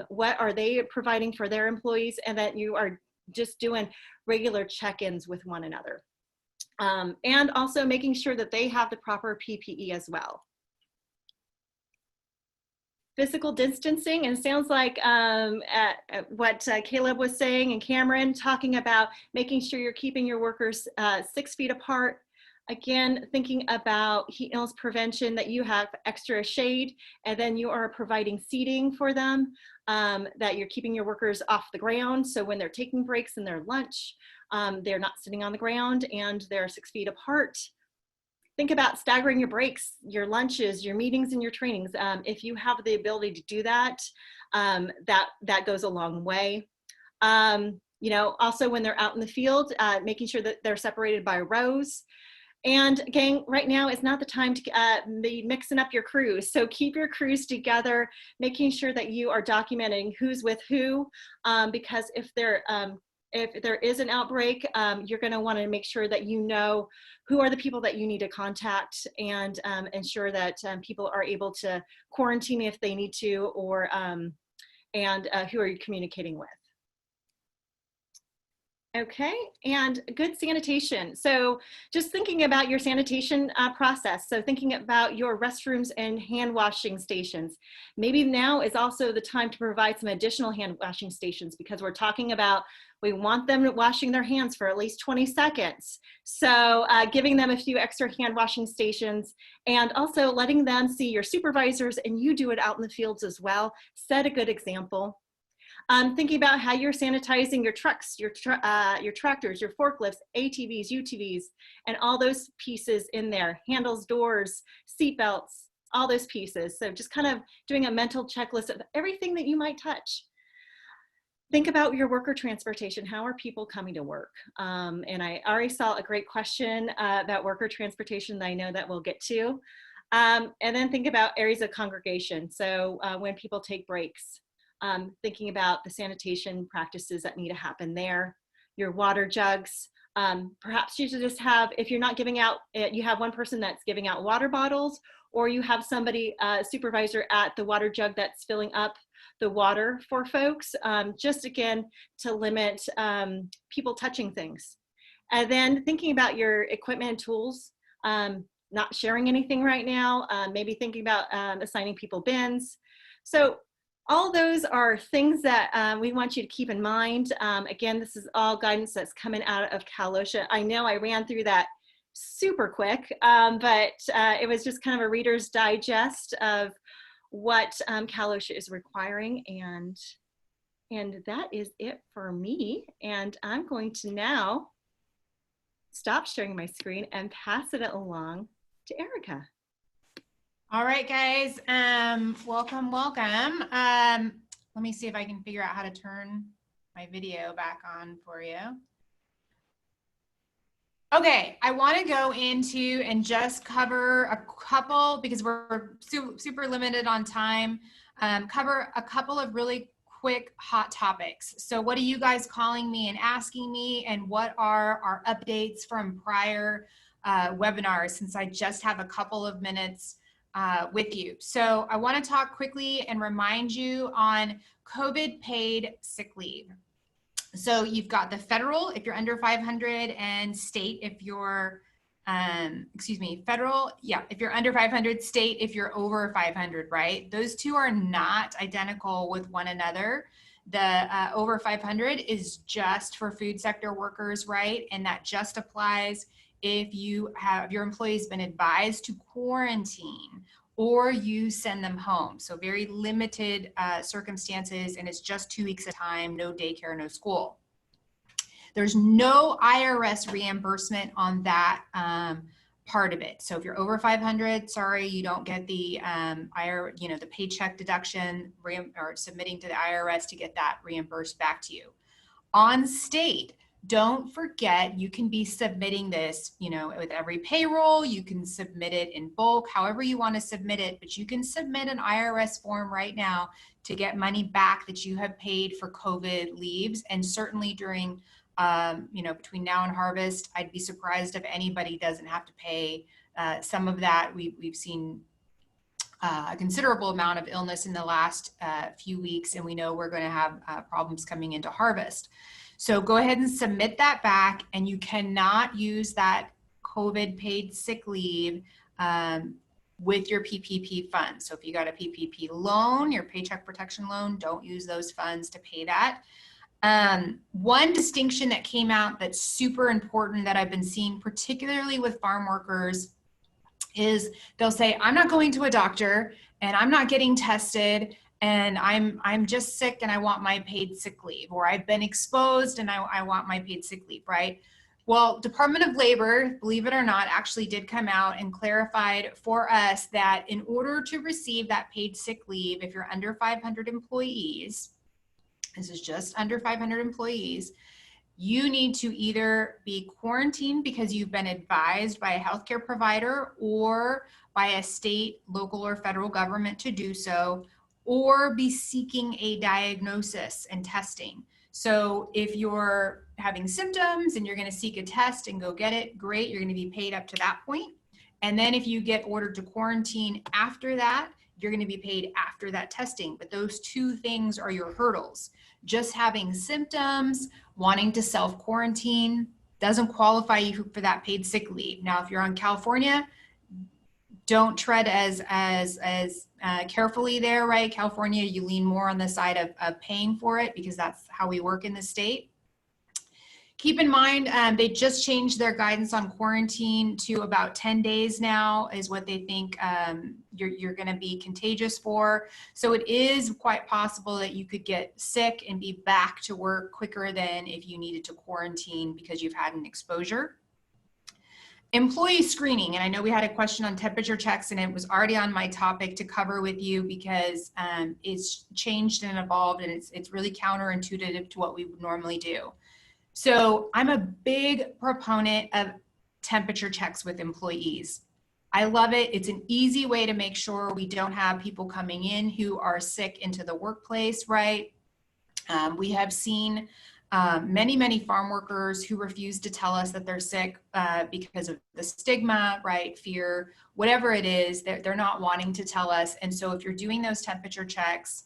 Speaker 6: what are they providing for their employees, and that you are just doing regular check-ins with one another. And also making sure that they have the proper PPE as well. Physical distancing, and sounds like what Caleb was saying and Cameron talking about making sure you're keeping your workers 6 feet apart. Again, thinking about heat illness prevention, that you have extra shade, and then you are providing seating for them, that you're keeping your workers off the ground. So when they're taking breaks in their lunch, they're not sitting on the ground and they're 6 feet apart. Think about staggering your breaks, your lunches, your meetings, and your trainings. If you have the ability to do that, that goes a long way. Also when they're out in the field, making sure that they're separated by rows. And again, right now is not the time to be mixing up your crews. So keep your crews together, making sure that you are documenting who's with who, because if there is an outbreak, you're going to want to make sure that you know who are the people that you need to contact, and ensure that people are able to quarantine if they need to, or who are you communicating with. Okay, and good sanitation. So just thinking about your sanitation process. So thinking about your restrooms and hand washing stations. Maybe now is also the time to provide some additional hand washing stations, because we're talking about, we want them washing their hands for at least 20 seconds. So giving them a few extra hand washing stations, and also letting them see your supervisors and you do it out in the fields as well. Set a good example. Thinking about how you're sanitizing your trucks, your tractors, your forklifts, ATVs, UTVs, and all those pieces in there, handles, doors, seat belts, all those pieces. So just kind of doing a mental checklist of everything that you might touch. Think about your worker transportation. How are people coming to work? And I already saw a great question about worker transportation that I know that we'll get to. And then think about areas of congregation. So when people take breaks. Thinking about the sanitation practices that need to happen there, your water jugs. Perhaps you should just have, if you're not giving out, you have one person that's giving out water bottles, or you have somebody, supervisor at the water jug that's filling up the water for folks, just again, to limit people touching things. And then thinking about your equipment and tools. not sharing anything right now, maybe thinking about assigning people bins. So all those are things that we want you to keep in mind. Again, this is all guidance that's coming out of Cal OSHA. I know I ran through that super quick, but it was just kind of a Reader's Digest of what Cal OSHA is requiring, and that is it for me. And I'm going to now stop sharing my screen and pass it along to Erica.
Speaker 5: All right, guys. Welcome. Let me see if I can figure out how to turn my video back on for you. Okay, I want to go into and just cover a couple, because we're super limited on time, cover a couple of really quick hot topics. So what are you guys calling me and asking me, and what are our updates from prior webinars, since I just have a couple of minutes with you. So I want to talk quickly and remind you on COVID paid sick leave. So you've got the federal if you're under 500, and state if you're, federal, yeah, if you're under 500, state if you're over 500, right? Those two are not identical with one another. The over 500 is just for food sector workers, right? And that just applies if you have your employees been advised to quarantine or you send them home. So very limited circumstances, and it's just 2 weeks at a time, no daycare, no school. There's no IRS reimbursement on that part of it. So if you're over 500, sorry, you don't get the the paycheck deduction or submitting to the IRS to get that reimbursed back to you. On state, don't forget, you can be submitting this, with every payroll. You can submit it in bulk, however you want to submit it, but you can submit an IRS form right now to get money back that you have paid for COVID leaves. And certainly during, between now and harvest, I'd be surprised if anybody doesn't have to pay some of that. We've seen a considerable amount of illness in the last few weeks, and we know we're going to have problems coming into harvest. So go ahead and submit that back, and you cannot use that COVID paid sick leave with your PPP funds. So if you got a PPP loan, your paycheck protection loan, don't use those funds to pay that. One distinction that came out that's super important that I've been seeing, particularly with farm workers, is they'll say, I'm not going to a doctor and I'm not getting tested, and I'm just sick and I want my paid sick leave, or I've been exposed and I want my paid sick leave, right? Well, Department of Labor, believe it or not, actually did come out and clarified for us that in order to receive that paid sick leave, if you're under 500 employees, this is just under 500 employees, you need to either be quarantined because you've been advised by a healthcare provider or by a state, local, or federal government to do so, or be seeking a diagnosis and testing. So if you're having symptoms and you're going to seek a test and go get it, great, you're going to be paid up to that point. And then if you get ordered to quarantine after that, you're going to be paid after that testing. But those two things are your hurdles. Just having symptoms, wanting to self-quarantine doesn't qualify you for that paid sick leave. Now, if you're on California, don't tread as carefully there, right? California, you lean more on the side of paying for it because that's how we work in the state. Keep in mind, they just changed their guidance on quarantine to about 10 days now is what they think you're going to be contagious for. So it is quite possible that you could get sick and be back to work quicker than if you needed to quarantine because you've had an exposure. Employee screening, and I know we had a question on temperature checks, and it was already on my topic to cover with you because it's changed and evolved, and it's really counterintuitive to what we would normally do. So I'm a big proponent of temperature checks with employees. I love it. It's an easy way to make sure we don't have people coming in who are sick into the workplace, right? We have seen many farm workers who refuse to tell us that they're sick because of the stigma, right? Fear, whatever it is, they're not wanting to tell us. And so if you're doing those temperature checks,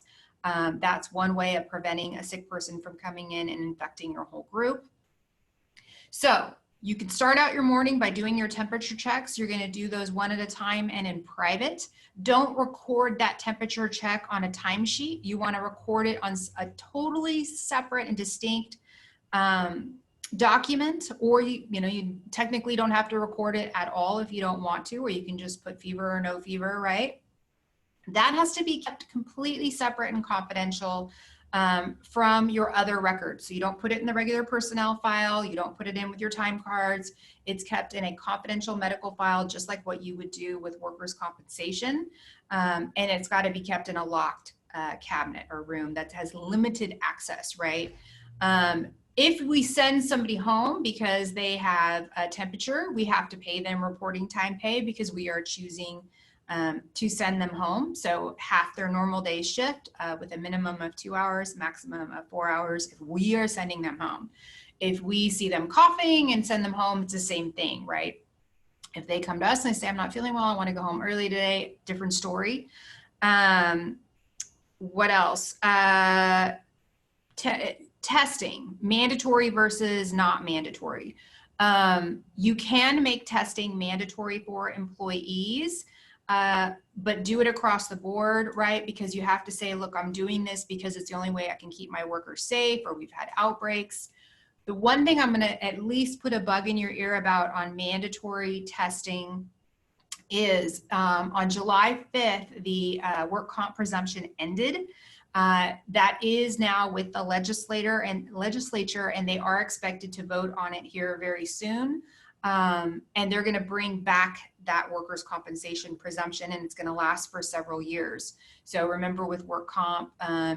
Speaker 5: that's one way of preventing a sick person from coming in and infecting your whole group. So You can start out your morning by doing your temperature checks. You're going to do those one at a time and in private. Don't record that temperature check on a timesheet. You want to record it on a totally separate and distinct document, or you technically don't have to record it at all if you don't want to, or you can just put fever or no fever, right? That has to be kept completely separate and confidential from your other records. So you don't put it in the regular personnel file, you don't put it in with your time cards. It's kept in a confidential medical file, just like what you would do with workers' compensation. And it's got to be kept in a locked cabinet or room that has limited access, right? If we send somebody home because they have a temperature, we have to pay them reporting time pay because we are choosing to send them home. So half their normal day shift with a minimum of 2 hours, maximum of 4 hours if we are sending them home. If we see them coughing and send them home, it's the same thing, right? If they come to us and they say, I'm not feeling well, I want to go home early today, different story. What else? Testing, mandatory versus not mandatory. You can make testing mandatory for employees, but do it across the board, right? Because you have to say, look, I'm doing this because it's the only way I can keep my workers safe, or we've had outbreaks. The one thing I'm going to at least put a bug in your ear about on mandatory testing is on July 5th, the work comp presumption ended. That is now with the legislature, and they are expected to vote on it here very soon. And they're going to bring back that workers' compensation presumption, and it's going to last for several years. So remember, with work comp,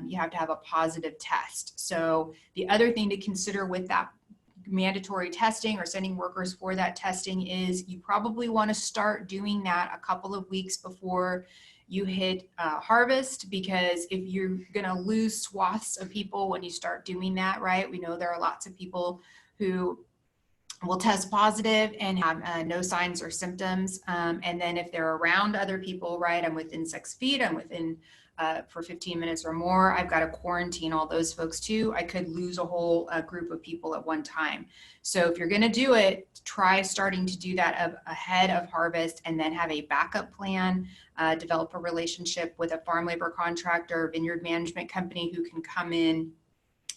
Speaker 5: you have to have a positive test. So the other thing to consider with that mandatory testing or sending workers for that testing is you probably want to start doing that a couple of weeks before you hit harvest, because if you're going to lose swaths of people when you start doing that, right? We know there are lots of people who will test positive and have no signs or symptoms. And then if they're around other people, right, I'm within 6 feet, I'm within for 15 minutes or more, I've got to quarantine all those folks too. I could lose a whole group of people at one time. So if you're going to do it, try starting to do that ahead of harvest, and then have a backup plan, develop a relationship with a farm labor contractor, vineyard management company who can come in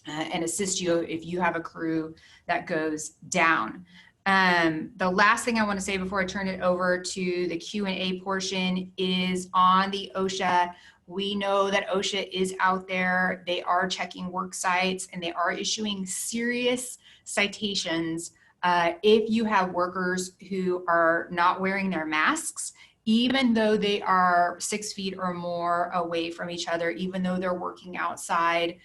Speaker 5: and assist you if you have a crew that goes down. The last thing I want to say before I turn it over to the Q&A portion is on the OSHA. We know that OSHA is out there. They are checking work sites, and they are issuing serious citations if you have workers who are not wearing their masks, even though they are 6 feet or more away from each other, even though they're working outside.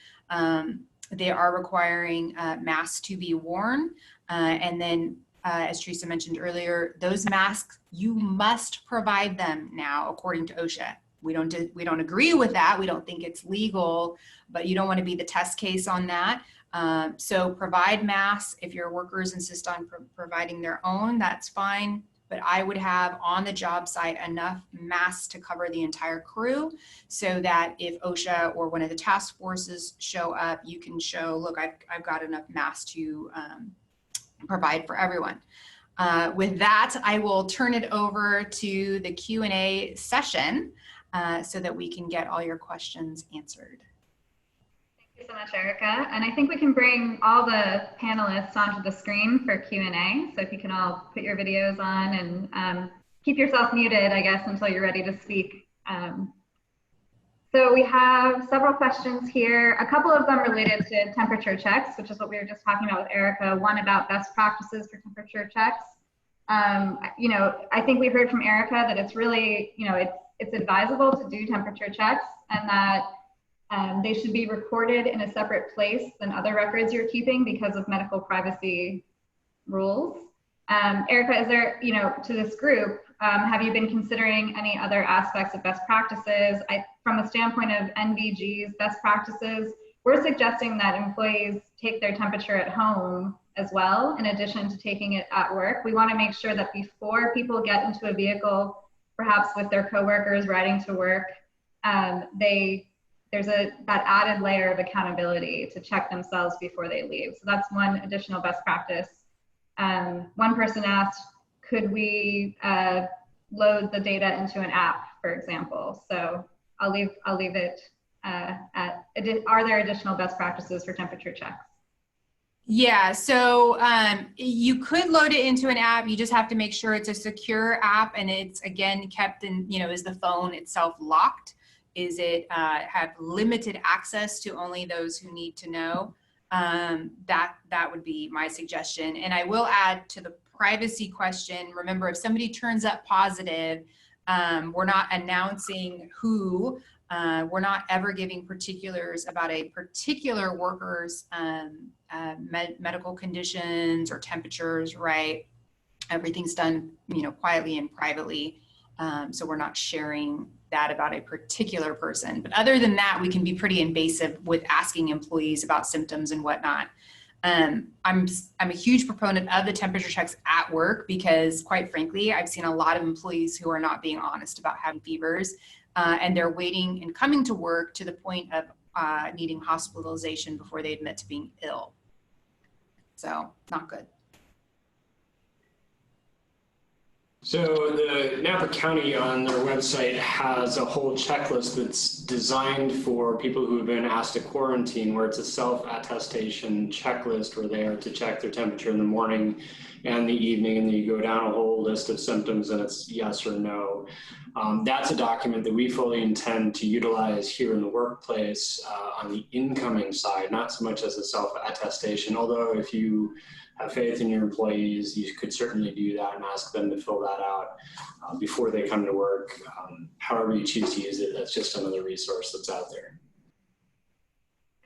Speaker 5: They are requiring masks to be worn. And then, as Teresa mentioned earlier, those masks, you must provide them now, according to OSHA. We don't agree with that. We don't think it's legal, but you don't want to be the test case on that. So provide masks. If your workers insist on providing their own, that's fine. But I would have on the job site enough masks to cover the entire crew, so that if OSHA or one of the task forces show up, you can show, look, I've got enough masks to provide for everyone. With that, I will turn it over to the Q&A session so that we can get all your questions answered.
Speaker 1: Thank you so much, Erica. And I think we can bring all the panelists onto the screen for Q&A. So if you can all put your videos on and keep yourself muted, I guess, until you're ready to speak. So we have several questions here, a couple of them related to temperature checks, which is what we were just talking about with Erica, one about best practices for temperature checks. I think we heard from Erica that it's really, it's advisable to do temperature checks, and that they should be recorded in a separate place than other records you're keeping because of medical privacy rules. Erica, is there, to this group, have you been considering any other aspects of best practices? From the standpoint of NVG's best practices, we're suggesting that employees take their temperature at home as well, in addition to taking it at work. We want to make sure that before people get into a vehicle, perhaps with their coworkers riding to work, there's that added layer of accountability to check themselves before they leave. So that's one additional best practice. One person asked, could we load the data into an app, for example? So I'll leave it at, are there additional best practices for temperature checks?
Speaker 5: Yeah, so you could load it into an app. You just have to make sure it's a secure app and it's, again, kept in, is the phone itself locked? Is it have limited access to only those who need to know? That would be my suggestion. And I will add to the privacy question, remember, if somebody turns up positive, we're not announcing who, we're not ever giving particulars about a particular worker's medical conditions or temperatures, right? Everything's done, quietly and privately. So we're not sharing that about a particular person. But other than that, we can be pretty invasive with asking employees about symptoms and whatnot. I'm a huge proponent of the temperature checks at work because, quite frankly, I've seen a lot of employees who are not being honest about having fevers, and they're waiting and coming to work to the point of needing hospitalization before they admit to being ill. So not good.
Speaker 3: So the Napa County on their website has a whole checklist that's designed for people who have been asked to quarantine, where it's a self-attestation checklist where they are to check their temperature in the morning and the evening, and then you go down a whole list of symptoms and it's yes or no. That's a document that we fully intend to utilize here in the workplace on the incoming side, not so much as a self-attestation, although if you have faith in your employees, you could certainly do that and ask them to fill that out before they come to work. However you choose to use it, that's just another resource that's out there.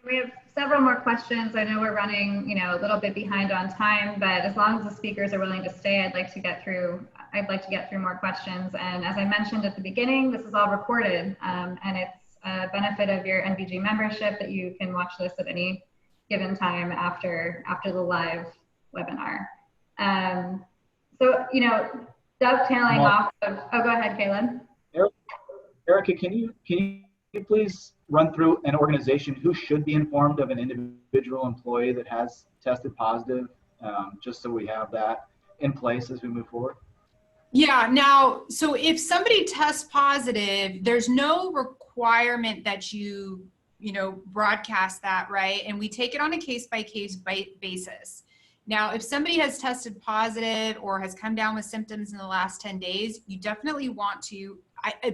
Speaker 1: We have several more questions. I know we're running, a little bit behind on time, but as long as the speakers are willing to stay, I'd like to get through more questions. And as I mentioned at the beginning, this is all recorded, and it's a benefit of your NVG membership that you can watch this at any given time after the live webinar. So, dovetailing off of, oh, go ahead, Caleb.
Speaker 2: Erica, can you please run through an organization who should be informed of an individual employee that has tested positive, just so we have that in place as we move forward?
Speaker 5: Yeah, now, so if somebody tests positive, there's no requirement that you broadcast that, right? And we take it on a case-by-case basis. Now, if somebody has tested positive or has come down with symptoms in the last 10 days, you definitely want to,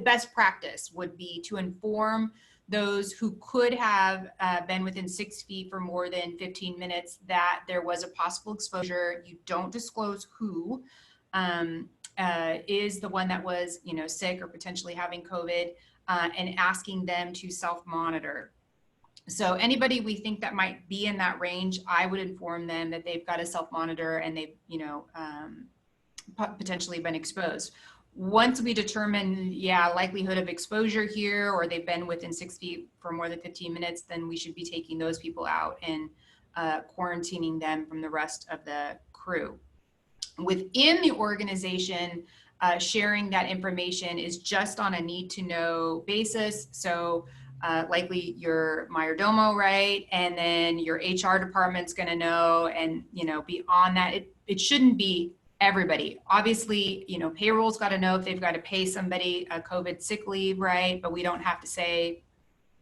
Speaker 5: best practice would be to inform those who could have been within 6 feet for more than 15 minutes that there was a possible exposure. You don't disclose who is the one that was, sick or potentially having COVID, and asking them to self-monitor. So anybody we think that might be in that range, I would inform them that they've got to self-monitor and they've, potentially been exposed. Once we determine, likelihood of exposure here, or they've been within 6 feet for more than 15 minutes, then we should be taking those people out and quarantining them from the rest of the crew. Within the organization, sharing that information is just on a need-to-know basis. So likely your mayordomo, right? And then your HR department's going to know, and beyond that, it shouldn't be everybody. Obviously, payroll's got to know if they've got to pay somebody a COVID sick leave, right? But we don't have to say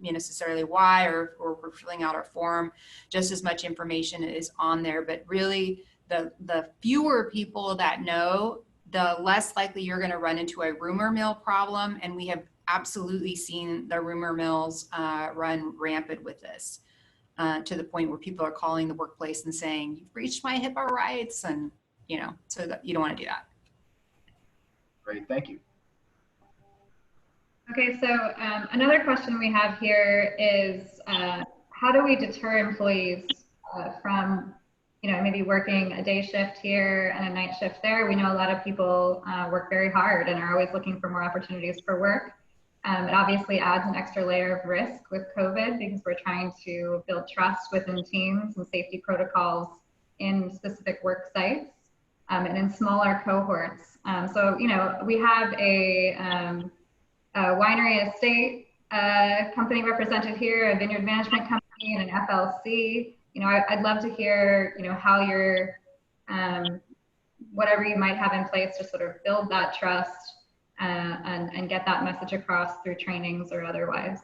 Speaker 5: necessarily why, or we're filling out our form. Just as much information is on there, but really the fewer people that know, the less likely you're going to run into a rumor mill problem. And we have absolutely seen the rumor mills run rampant with this, to the point where people are calling the workplace and saying, "You've breached my HIPAA rights," and so that you don't want to do that.
Speaker 2: Great, thank you.
Speaker 1: Okay, so another question we have here is, how do we deter employees from maybe working a day shift here and a night shift there? We know a lot of people work very hard and are always looking for more opportunities for work. It obviously adds an extra layer of risk with COVID because we're trying to build trust within teams and safety protocols in specific work sites and in smaller cohorts. So, we have a winery estate company represented here, a vineyard management company, and an FLC. I'd love to hear, how you're whatever you might have in place to sort of build that trust and get that message across through trainings or otherwise.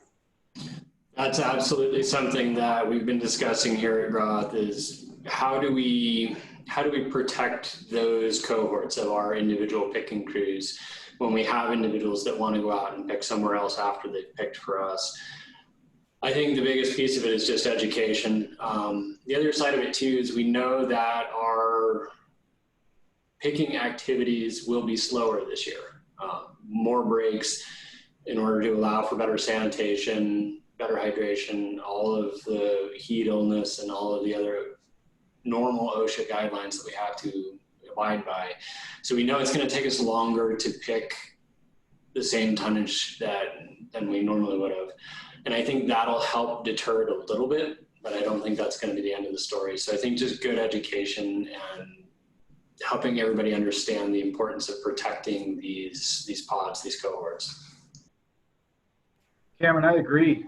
Speaker 3: That's absolutely something that we've been discussing here at Groth is how do we protect those cohorts of our individual picking crews when we have individuals that want to go out and pick somewhere else after they've picked for us. I think the biggest piece of it is just education. The other side of it too is we know that our picking activities will be slower this year. More breaks in order to allow for better sanitation, better hydration, all of the heat illness and all of the other normal OSHA guidelines that we have to abide by. So we know it's going to take us longer to pick the same tonnage than we normally would have. And I think that'll help deter it a little bit, but I don't think that's going to be the end of the story. So I think just good education and helping everybody understand the importance of protecting these pods, these cohorts.
Speaker 2: Cameron, I agree.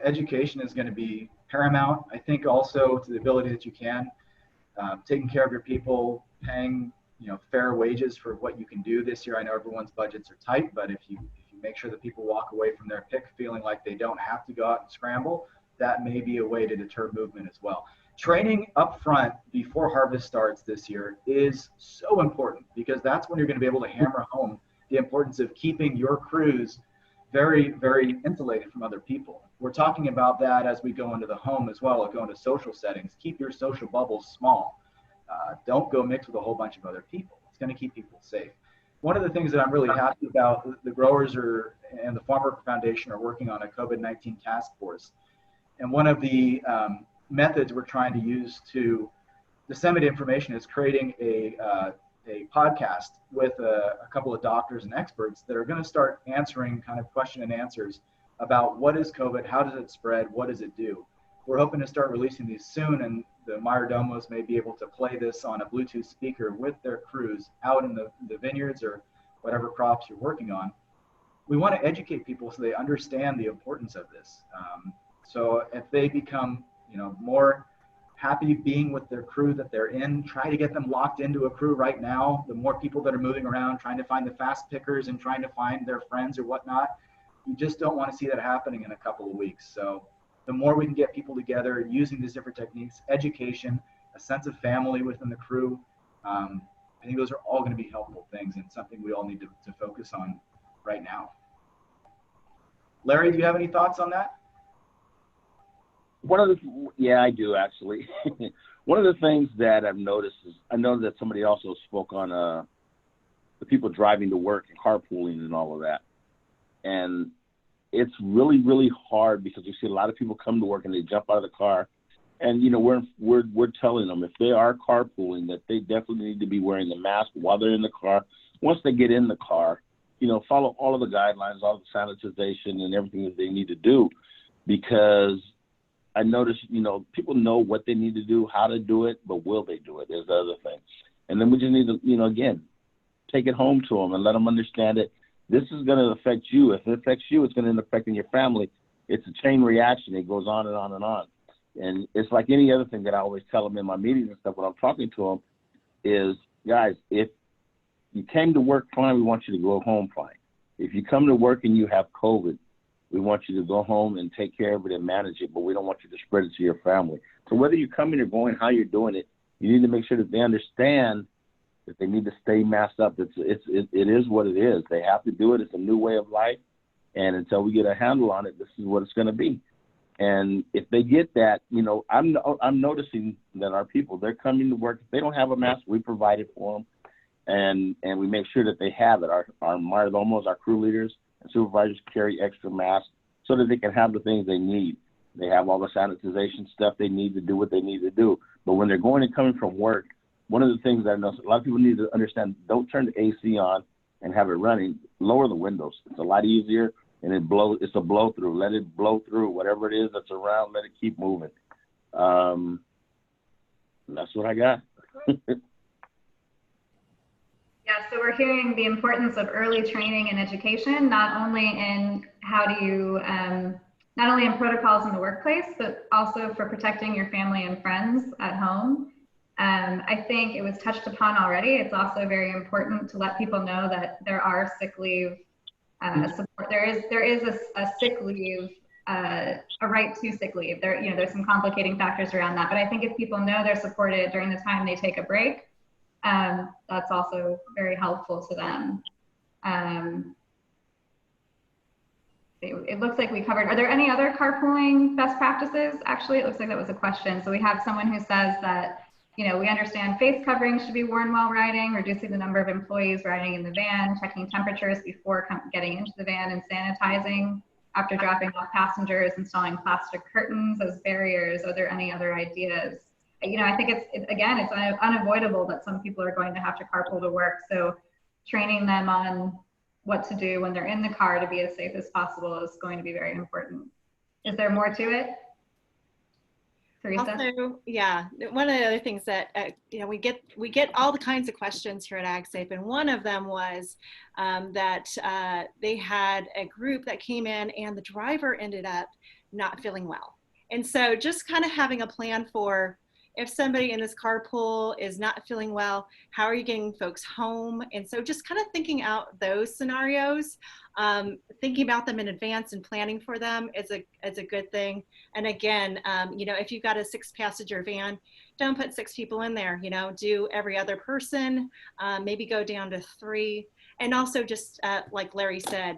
Speaker 2: Education is going to be paramount. I think also to the ability that you can, taking care of your people, paying fair wages for what you can do this year. I know everyone's budgets are tight, but if you make sure that people walk away from their pick feeling like they don't have to go out and scramble, that may be a way to deter movement as well. Training up front before harvest starts this year is so important because that's when you're going to be able to hammer home the importance of keeping your crews very, very insulated from other people. We're talking about that as we go into the home as well, or go into social settings. Keep your social bubbles small. Don't go mix with a whole bunch of other people. It's going to keep people safe. One of the things that I'm really happy about, the growers and the Farm Worker Foundation are working on a COVID-19 task force. And one of the methods we're trying to use to disseminate information is creating a podcast with a couple of doctors and experts that are going to start answering kind of question and answers about what is COVID, how does it spread, what does it do. We're hoping to start releasing these soon, and the Mayordomos may be able to play this on a Bluetooth speaker with their crews out in the vineyards or whatever crops you're working on. We want to educate people so they understand the importance of this. So if they become more happy being with their crew that they're in, try to get them locked into a crew right now. The more people that are moving around, trying to find the fast pickers and trying to find their friends or whatnot, you just don't want to see that happening in a couple of weeks. So the more we can get people together using these different techniques, education, a sense of family within the crew, I think those are all going to be helpful things and something we all need to focus on right now. Larry, do you have any thoughts on that?
Speaker 4: Yeah, I do actually. One of the things that I've noticed is, I know that somebody also spoke on the people driving to work and carpooling and all of that. And it's really, really hard because we see a lot of people come to work and they jump out of the car. And, we're telling them if they are carpooling that they definitely need to be wearing the mask while they're in the car. Once they get in the car, follow all of the guidelines, all the sanitization and everything that they need to do, because I noticed, people know what they need to do, how to do it, but will they do it is the other thing. And then we just need to, again, take it home to them and let them understand it. This is going to affect you. If it affects you, it's going to end up affecting your family. It's a chain reaction. It goes on and on and on. And it's like any other thing that I always tell them in my meetings and stuff when I'm talking to them is, guys, if you came to work fine, we want you to go home fine. If you come to work and you have COVID, we want you to go home and take care of it and manage it, but we don't want you to spread it to your family. So whether you're coming or going, how you're doing it, you need to make sure that they understand that they need to stay masked up. It is what it is. They have to do it. It's a new way of life. And until we get a handle on it, this is what it's going to be. And if they get that, I'm noticing that our people, they're coming to work. If they don't have a mask, we provide it for them. And we make sure that they have it. Our mayordomos, our crew leaders, and supervisors carry extra masks so that they can have the things they need. They have all the sanitization stuff they need to do what they need to do. But when they're going and coming from work, one of the things that I know a lot of people need to understand, don't turn the AC on and have it running. Lower the windows. It's a lot easier, and it's a blow through. Let it blow through. Whatever it is that's around, let it keep moving. That's what I got.
Speaker 1: Yeah, so we're hearing the importance of early training and education, not only in not only in protocols in the workplace, but also for protecting your family and friends at home. I think it was touched upon already. It's also very important to let people know that there are sick leave support. There is a sick leave, a right to sick leave. There's some complicating factors around that. But I think if people know they're supported during the time they take a break, that's also very helpful to them. It looks like we covered. Are there any other carpooling best practices? Actually, it looks like that was a question. So we have someone who says that, we understand face coverings should be worn while riding, reducing the number of employees riding in the van, checking temperatures before getting into the van, and sanitizing after dropping off passengers, installing plastic curtains as barriers. Are there any other ideas? I think it's unavoidable that some people are going to have to carpool to work. So training them on what to do when they're in the car to be as safe as possible is going to be very important. Is there more to it? Teresa?
Speaker 6: Also, yeah, one of the other things that we get all the kinds of questions here at AgSafe, and one of them was that they had a group that came in and the driver ended up not feeling well. And so just kind of having a plan for if somebody in this carpool is not feeling well, how are you getting folks home? And so just kind of thinking out those scenarios, thinking about them in advance and planning for them is a good thing. And again, if you've got a 6-passenger van, don't put 6 people in there, do every other person, maybe go down to 3. And also just like Larry said,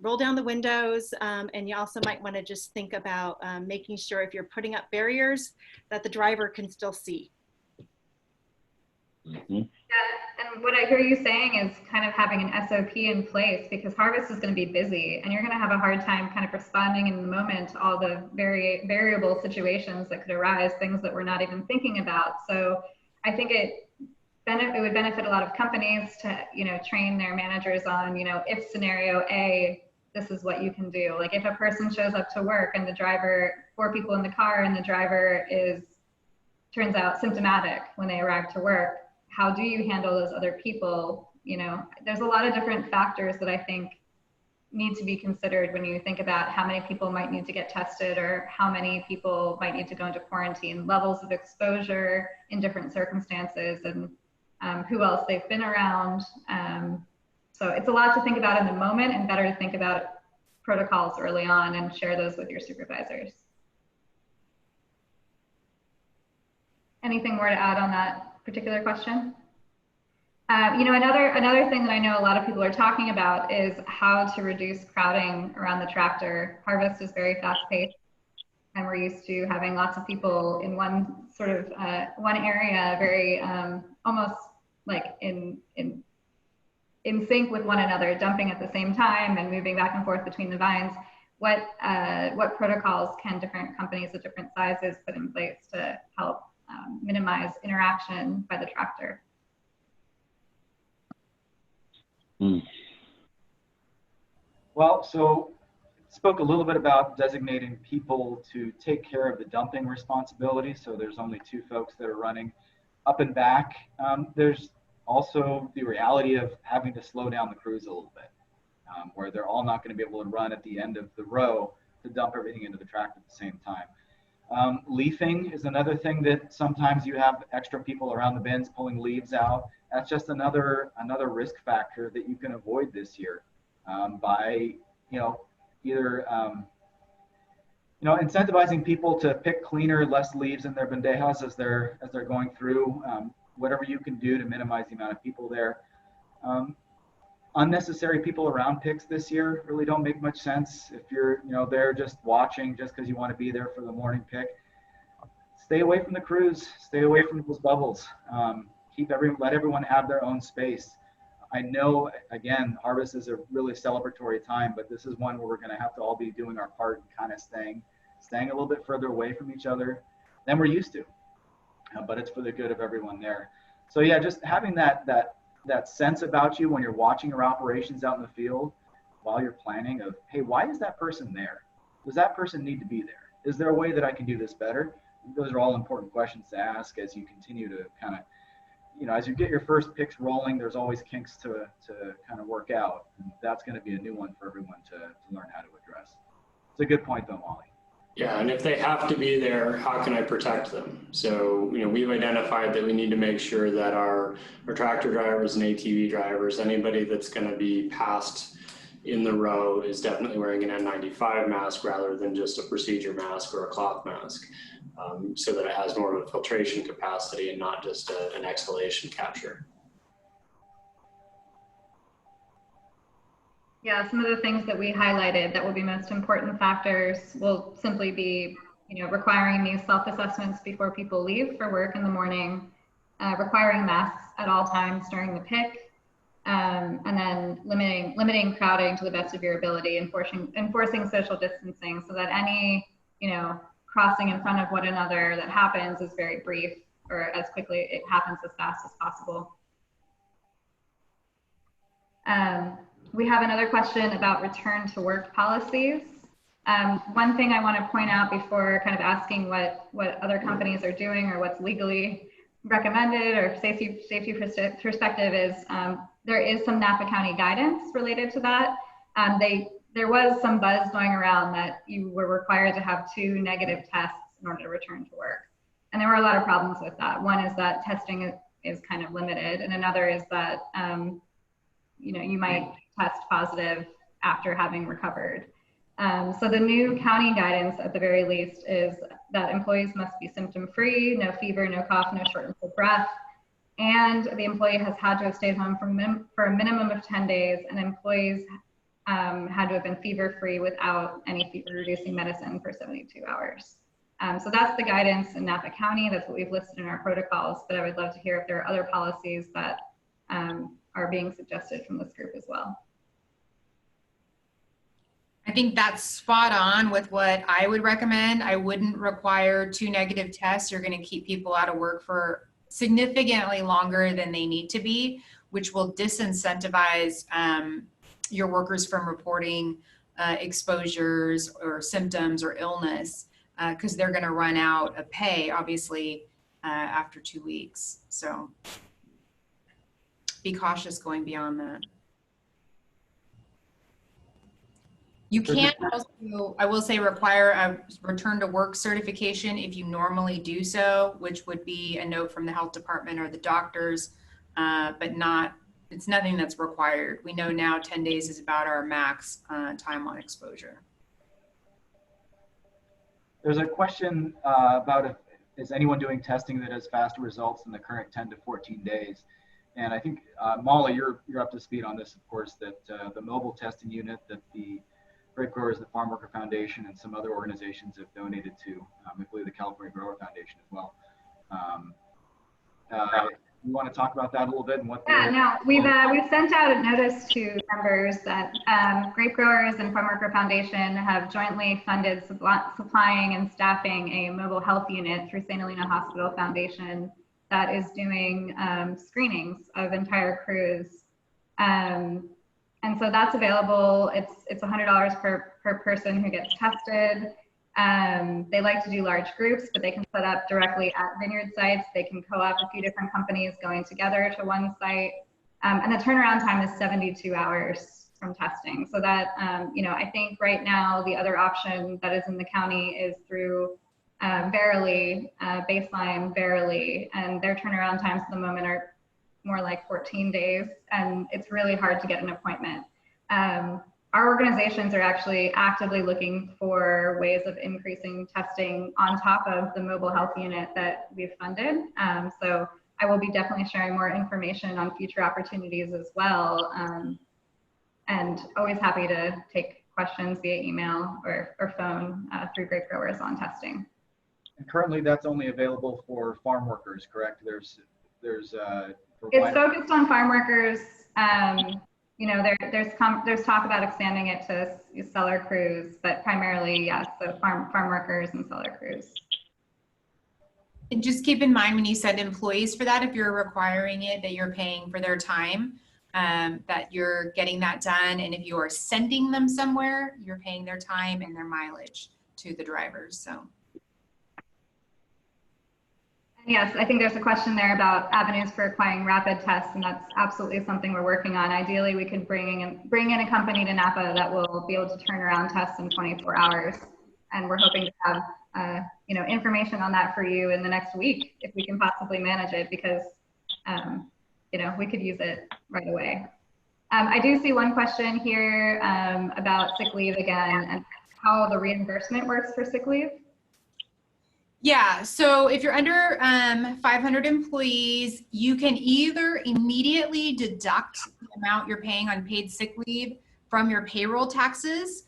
Speaker 6: roll down the windows, and you also might want to just think about making sure if you're putting up barriers that the driver can still see.
Speaker 1: Yeah, and what I hear you saying is kind of having an SOP in place, because harvest is going to be busy and you're going to have a hard time kind of responding in the moment to all the variable situations that could arise, things that we're not even thinking about. So I think it would benefit a lot of companies to, train their managers on, if scenario A, this is what you can do. Like if a person shows up to work and the driver, 4 people in the car, and the driver turns out symptomatic when they arrive to work, how do you handle those other people? There's a lot of different factors that I think need to be considered when you think about how many people might need to get tested or how many people might need to go into quarantine, levels of exposure in different circumstances, and who else they've been around. So it's a lot to think about in the moment, and better to think about protocols early on and share those with your supervisors. Anything more to add on that particular question? Another thing that I know a lot of people are talking about is how to reduce crowding around the tractor. Harvest is very fast-paced, and we're used to having lots of people in one area, very almost like in sync with one another, dumping at the same time and moving back and forth between the vines. What protocols can different companies of different sizes put in place to help minimize interaction by the tractor?
Speaker 2: Well, so spoke a little bit about designating people to take care of the dumping responsibility. So there's only 2 folks that are running up and back. There's also the reality of having to slow down the crews a little bit, where they're all not going to be able to run at the end of the row to dump everything into the tractor at the same time. Leafing is another thing that sometimes you have extra people around the bins pulling leaves out. That's just another risk factor that you can avoid this year by either incentivizing people to pick cleaner, less leaves in their bandejas as they're going through. Whatever you can do to minimize the amount of people there. Unnecessary people around picks this year really don't make much sense. If you're there just watching just because you want to be there for the morning pick, stay away from the crews, stay away from those bubbles. Let everyone have their own space. I know, again, harvest is a really celebratory time, but this is one where we're going to have to all be doing our part and kind of staying a little bit further away from each other than we're used to. But it's for the good of everyone there. So yeah, just having that sense about you when you're watching your operations out in the field while you're planning of, hey, why is that person there? Does that person need to be there? Is there a way that I can do this better? Those are all important questions to ask as you continue to kind of, as you get your first picks rolling, there's always kinks to kind of work out. And that's going to be a new one for everyone to learn how to address. It's a good point though, Molly.
Speaker 3: Yeah, and if they have to be there, how can I protect them? So, we've identified that we need to make sure that our tractor drivers and ATV drivers, anybody that's going to be passed in the row, is definitely wearing an N95 mask rather than just a procedure mask or a cloth mask, so that it has more of a filtration capacity and not just an exhalation capture.
Speaker 1: Yeah, some of the things that we highlighted that will be most important factors will simply be, requiring these self-assessments before people leave for work in the morning, requiring masks at all times during the pick, and then limiting crowding to the best of your ability, enforcing social distancing so that any, crossing in front of one another that happens is very brief, or as quickly, it happens as fast as possible. We have another question about return to work policies. One thing I want to point out before kind of asking what other companies are doing or what's legally recommended or safety perspective is there is some Napa County guidance related to that. There was some buzz going around that you were required to have 2 negative tests in order to return to work. And there were a lot of problems with that. One is that testing is kind of limited, and another is that you might test positive after having recovered. So the new county guidance at the very least is that employees must be symptom-free, no fever, no cough, no shortness of breath, and the employee has had to have stayed home for a minimum of 10 days, and employees had to have been fever-free without any fever-reducing medicine for 72 hours. So that's the guidance in Napa County. That's what we've listed in our protocols, but I would love to hear if there are other policies that are being suggested from this group as well.
Speaker 5: I think that's spot on with what I would recommend. I wouldn't require 2 negative tests. You're going to keep people out of work for significantly longer than they need to be, which will disincentivize your workers from reporting exposures or symptoms or illness, because they're going to run out of pay, obviously, after 2 weeks. So be cautious going beyond that. You can also, I will say, require a return to work certification if you normally do so, which would be a note from the health department or the doctors, but it's nothing that's required. We know now 10 days is about our max time on exposure.
Speaker 2: There's a question about is anyone doing testing that has faster results than the current 10 to 14 days? And I think, Molly, you're up to speed on this, of course, that the mobile testing unit that the Grapegrowers, the Farm Worker Foundation, and some other organizations have donated to, I believe the California Grower Foundation as well. You want to talk about that a little bit and what?
Speaker 1: Yeah, no, we've sent out a notice to members that Grapegrowers and Farm Worker Foundation have jointly funded supplying and staffing a mobile health unit through St. Helena Hospital Foundation that is doing screenings of entire crews. And so that's available. It's $100 per person who gets tested. They like to do large groups, but they can set up directly at vineyard sites. They can co-op a few different companies going together to one site. And the turnaround time is 72 hours from testing. So that, I think right now the other option that is in the county is through Verily, Baseline Verily, and their turnaround times at the moment are more like 14 days, and it's really hard to get an appointment. Our organizations are actually actively looking for ways of increasing testing on top of the mobile health unit that we've funded. So I will be definitely sharing more information on future opportunities as well. And always happy to take questions via email or phone through Grapegrowers on testing.
Speaker 2: And currently that's only available for farm workers, correct?
Speaker 1: It's focused on farm workers. There's talk about expanding it to seller crews, but primarily, yes, so farm workers and seller crews.
Speaker 5: And just keep in mind when you send employees for that, if you're requiring it, that you're paying for their time, that you're getting that done. And if you are sending them somewhere, you're paying their time and their mileage to the drivers. So.
Speaker 1: Yes, I think there's a question there about avenues for acquiring rapid tests, and that's absolutely something we're working on. Ideally, we could bring in a company to Napa that will be able to turn around tests in 24 hours. And we're hoping to have information on that for you in the next week if we can possibly manage it, because we could use it right away. I do see one question here about sick leave again and how the reimbursement works for sick leave.
Speaker 5: Yeah, so if you're under 500 employees, you can either immediately deduct the amount you're paying on paid sick leave from your payroll taxes,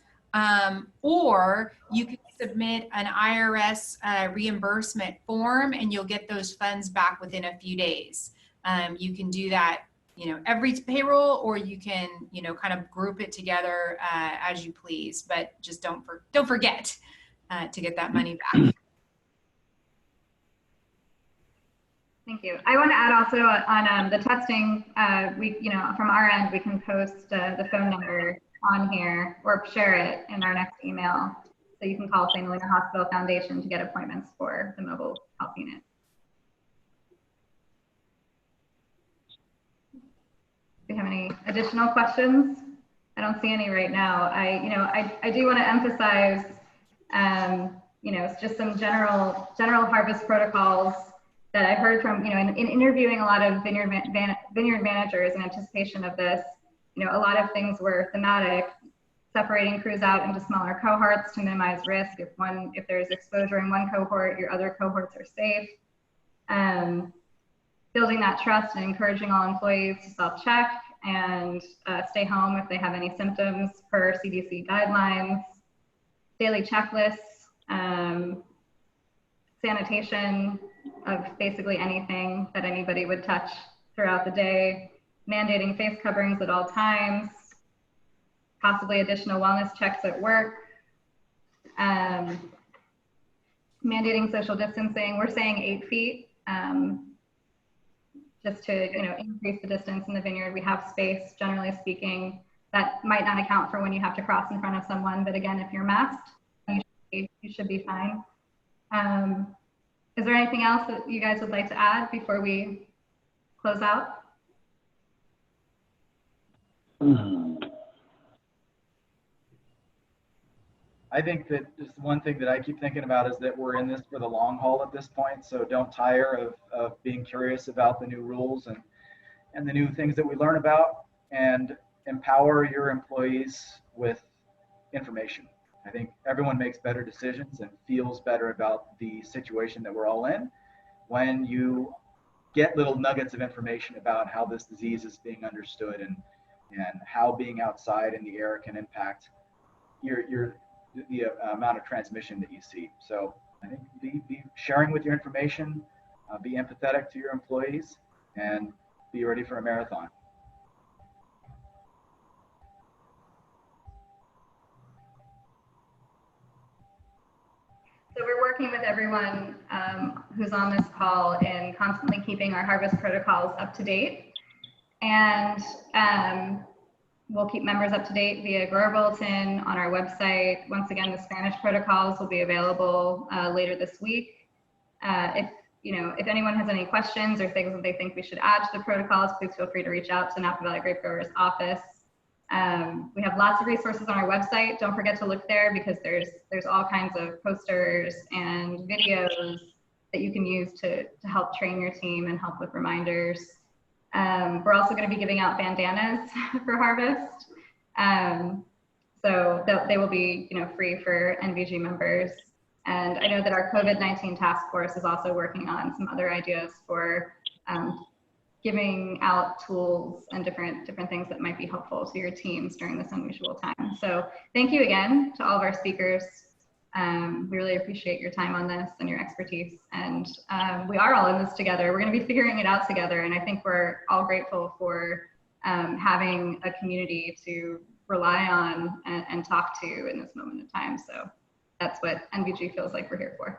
Speaker 5: or you can submit an IRS reimbursement form and you'll get those funds back within a few days. You can do that, every payroll, or you can, kind of group it together as you please, but just don't forget to get that money back.
Speaker 1: Thank you. I want to add also on the testing, from our end, we can post the phone number on here or share it in our next email. So you can call St. Helena Hospital Foundation to get appointments for the mobile health unit. Do you have any additional questions? I don't see any right now. I do want to emphasize, it's just some general harvest protocols that I've heard from, in interviewing a lot of vineyard managers in anticipation of this. A lot of things were thematic, separating crews out into smaller cohorts to minimize risk. If there's exposure in one cohort, your other cohorts are safe. Building that trust and encouraging all employees to self-check and stay home if they have any symptoms per CDC guidelines. Daily checklists, sanitation of basically anything that anybody would touch throughout the day, mandating face coverings at all times, possibly additional wellness checks at work, mandating social distancing. We're saying 8 feet, just to increase the distance in the vineyard. We have space, generally speaking. That might not account for when you have to cross in front of someone, but again, if you're masked, you should be fine. Is there anything else that you guys would like to add before we close out?
Speaker 2: I think that just one thing that I keep thinking about is that we're in this for the long haul at this point. So don't tire of being curious about the new rules and the new things that we learn about, and empower your employees with information. I think everyone makes better decisions and feels better about the situation that we're all in when you get little nuggets of information about how this disease is being understood and how being outside in the air can impact the amount of transmission that you see. So I think be sharing with your information, be empathetic to your employees, and be ready for a marathon.
Speaker 1: So we're working with everyone who's on this call in constantly keeping our harvest protocols up to date. And we'll keep members up to date via grower bulletin on our website. Once again, the Spanish protocols will be available later this week. If anyone has any questions or things that they think we should add to the protocols, please feel free to reach out to Napa Valley Grapegrowers office. We have lots of resources on our website. Don't forget to look there, because there's all kinds of posters and videos that you can use to help train your team and help with reminders. We're also going to be giving out bandanas for harvest. So they will be free for NVG members. And I know that our COVID-19 task force is also working on some other ideas for giving out tools and different things that might be helpful to your teams during this unusual time. So thank you again to all of our speakers. We really appreciate your time on this and your expertise. And we are all in this together. We're going to be figuring it out together. And I think we're all grateful for having a community to rely on and talk to in this moment of time. So that's what NVG feels like we're here for.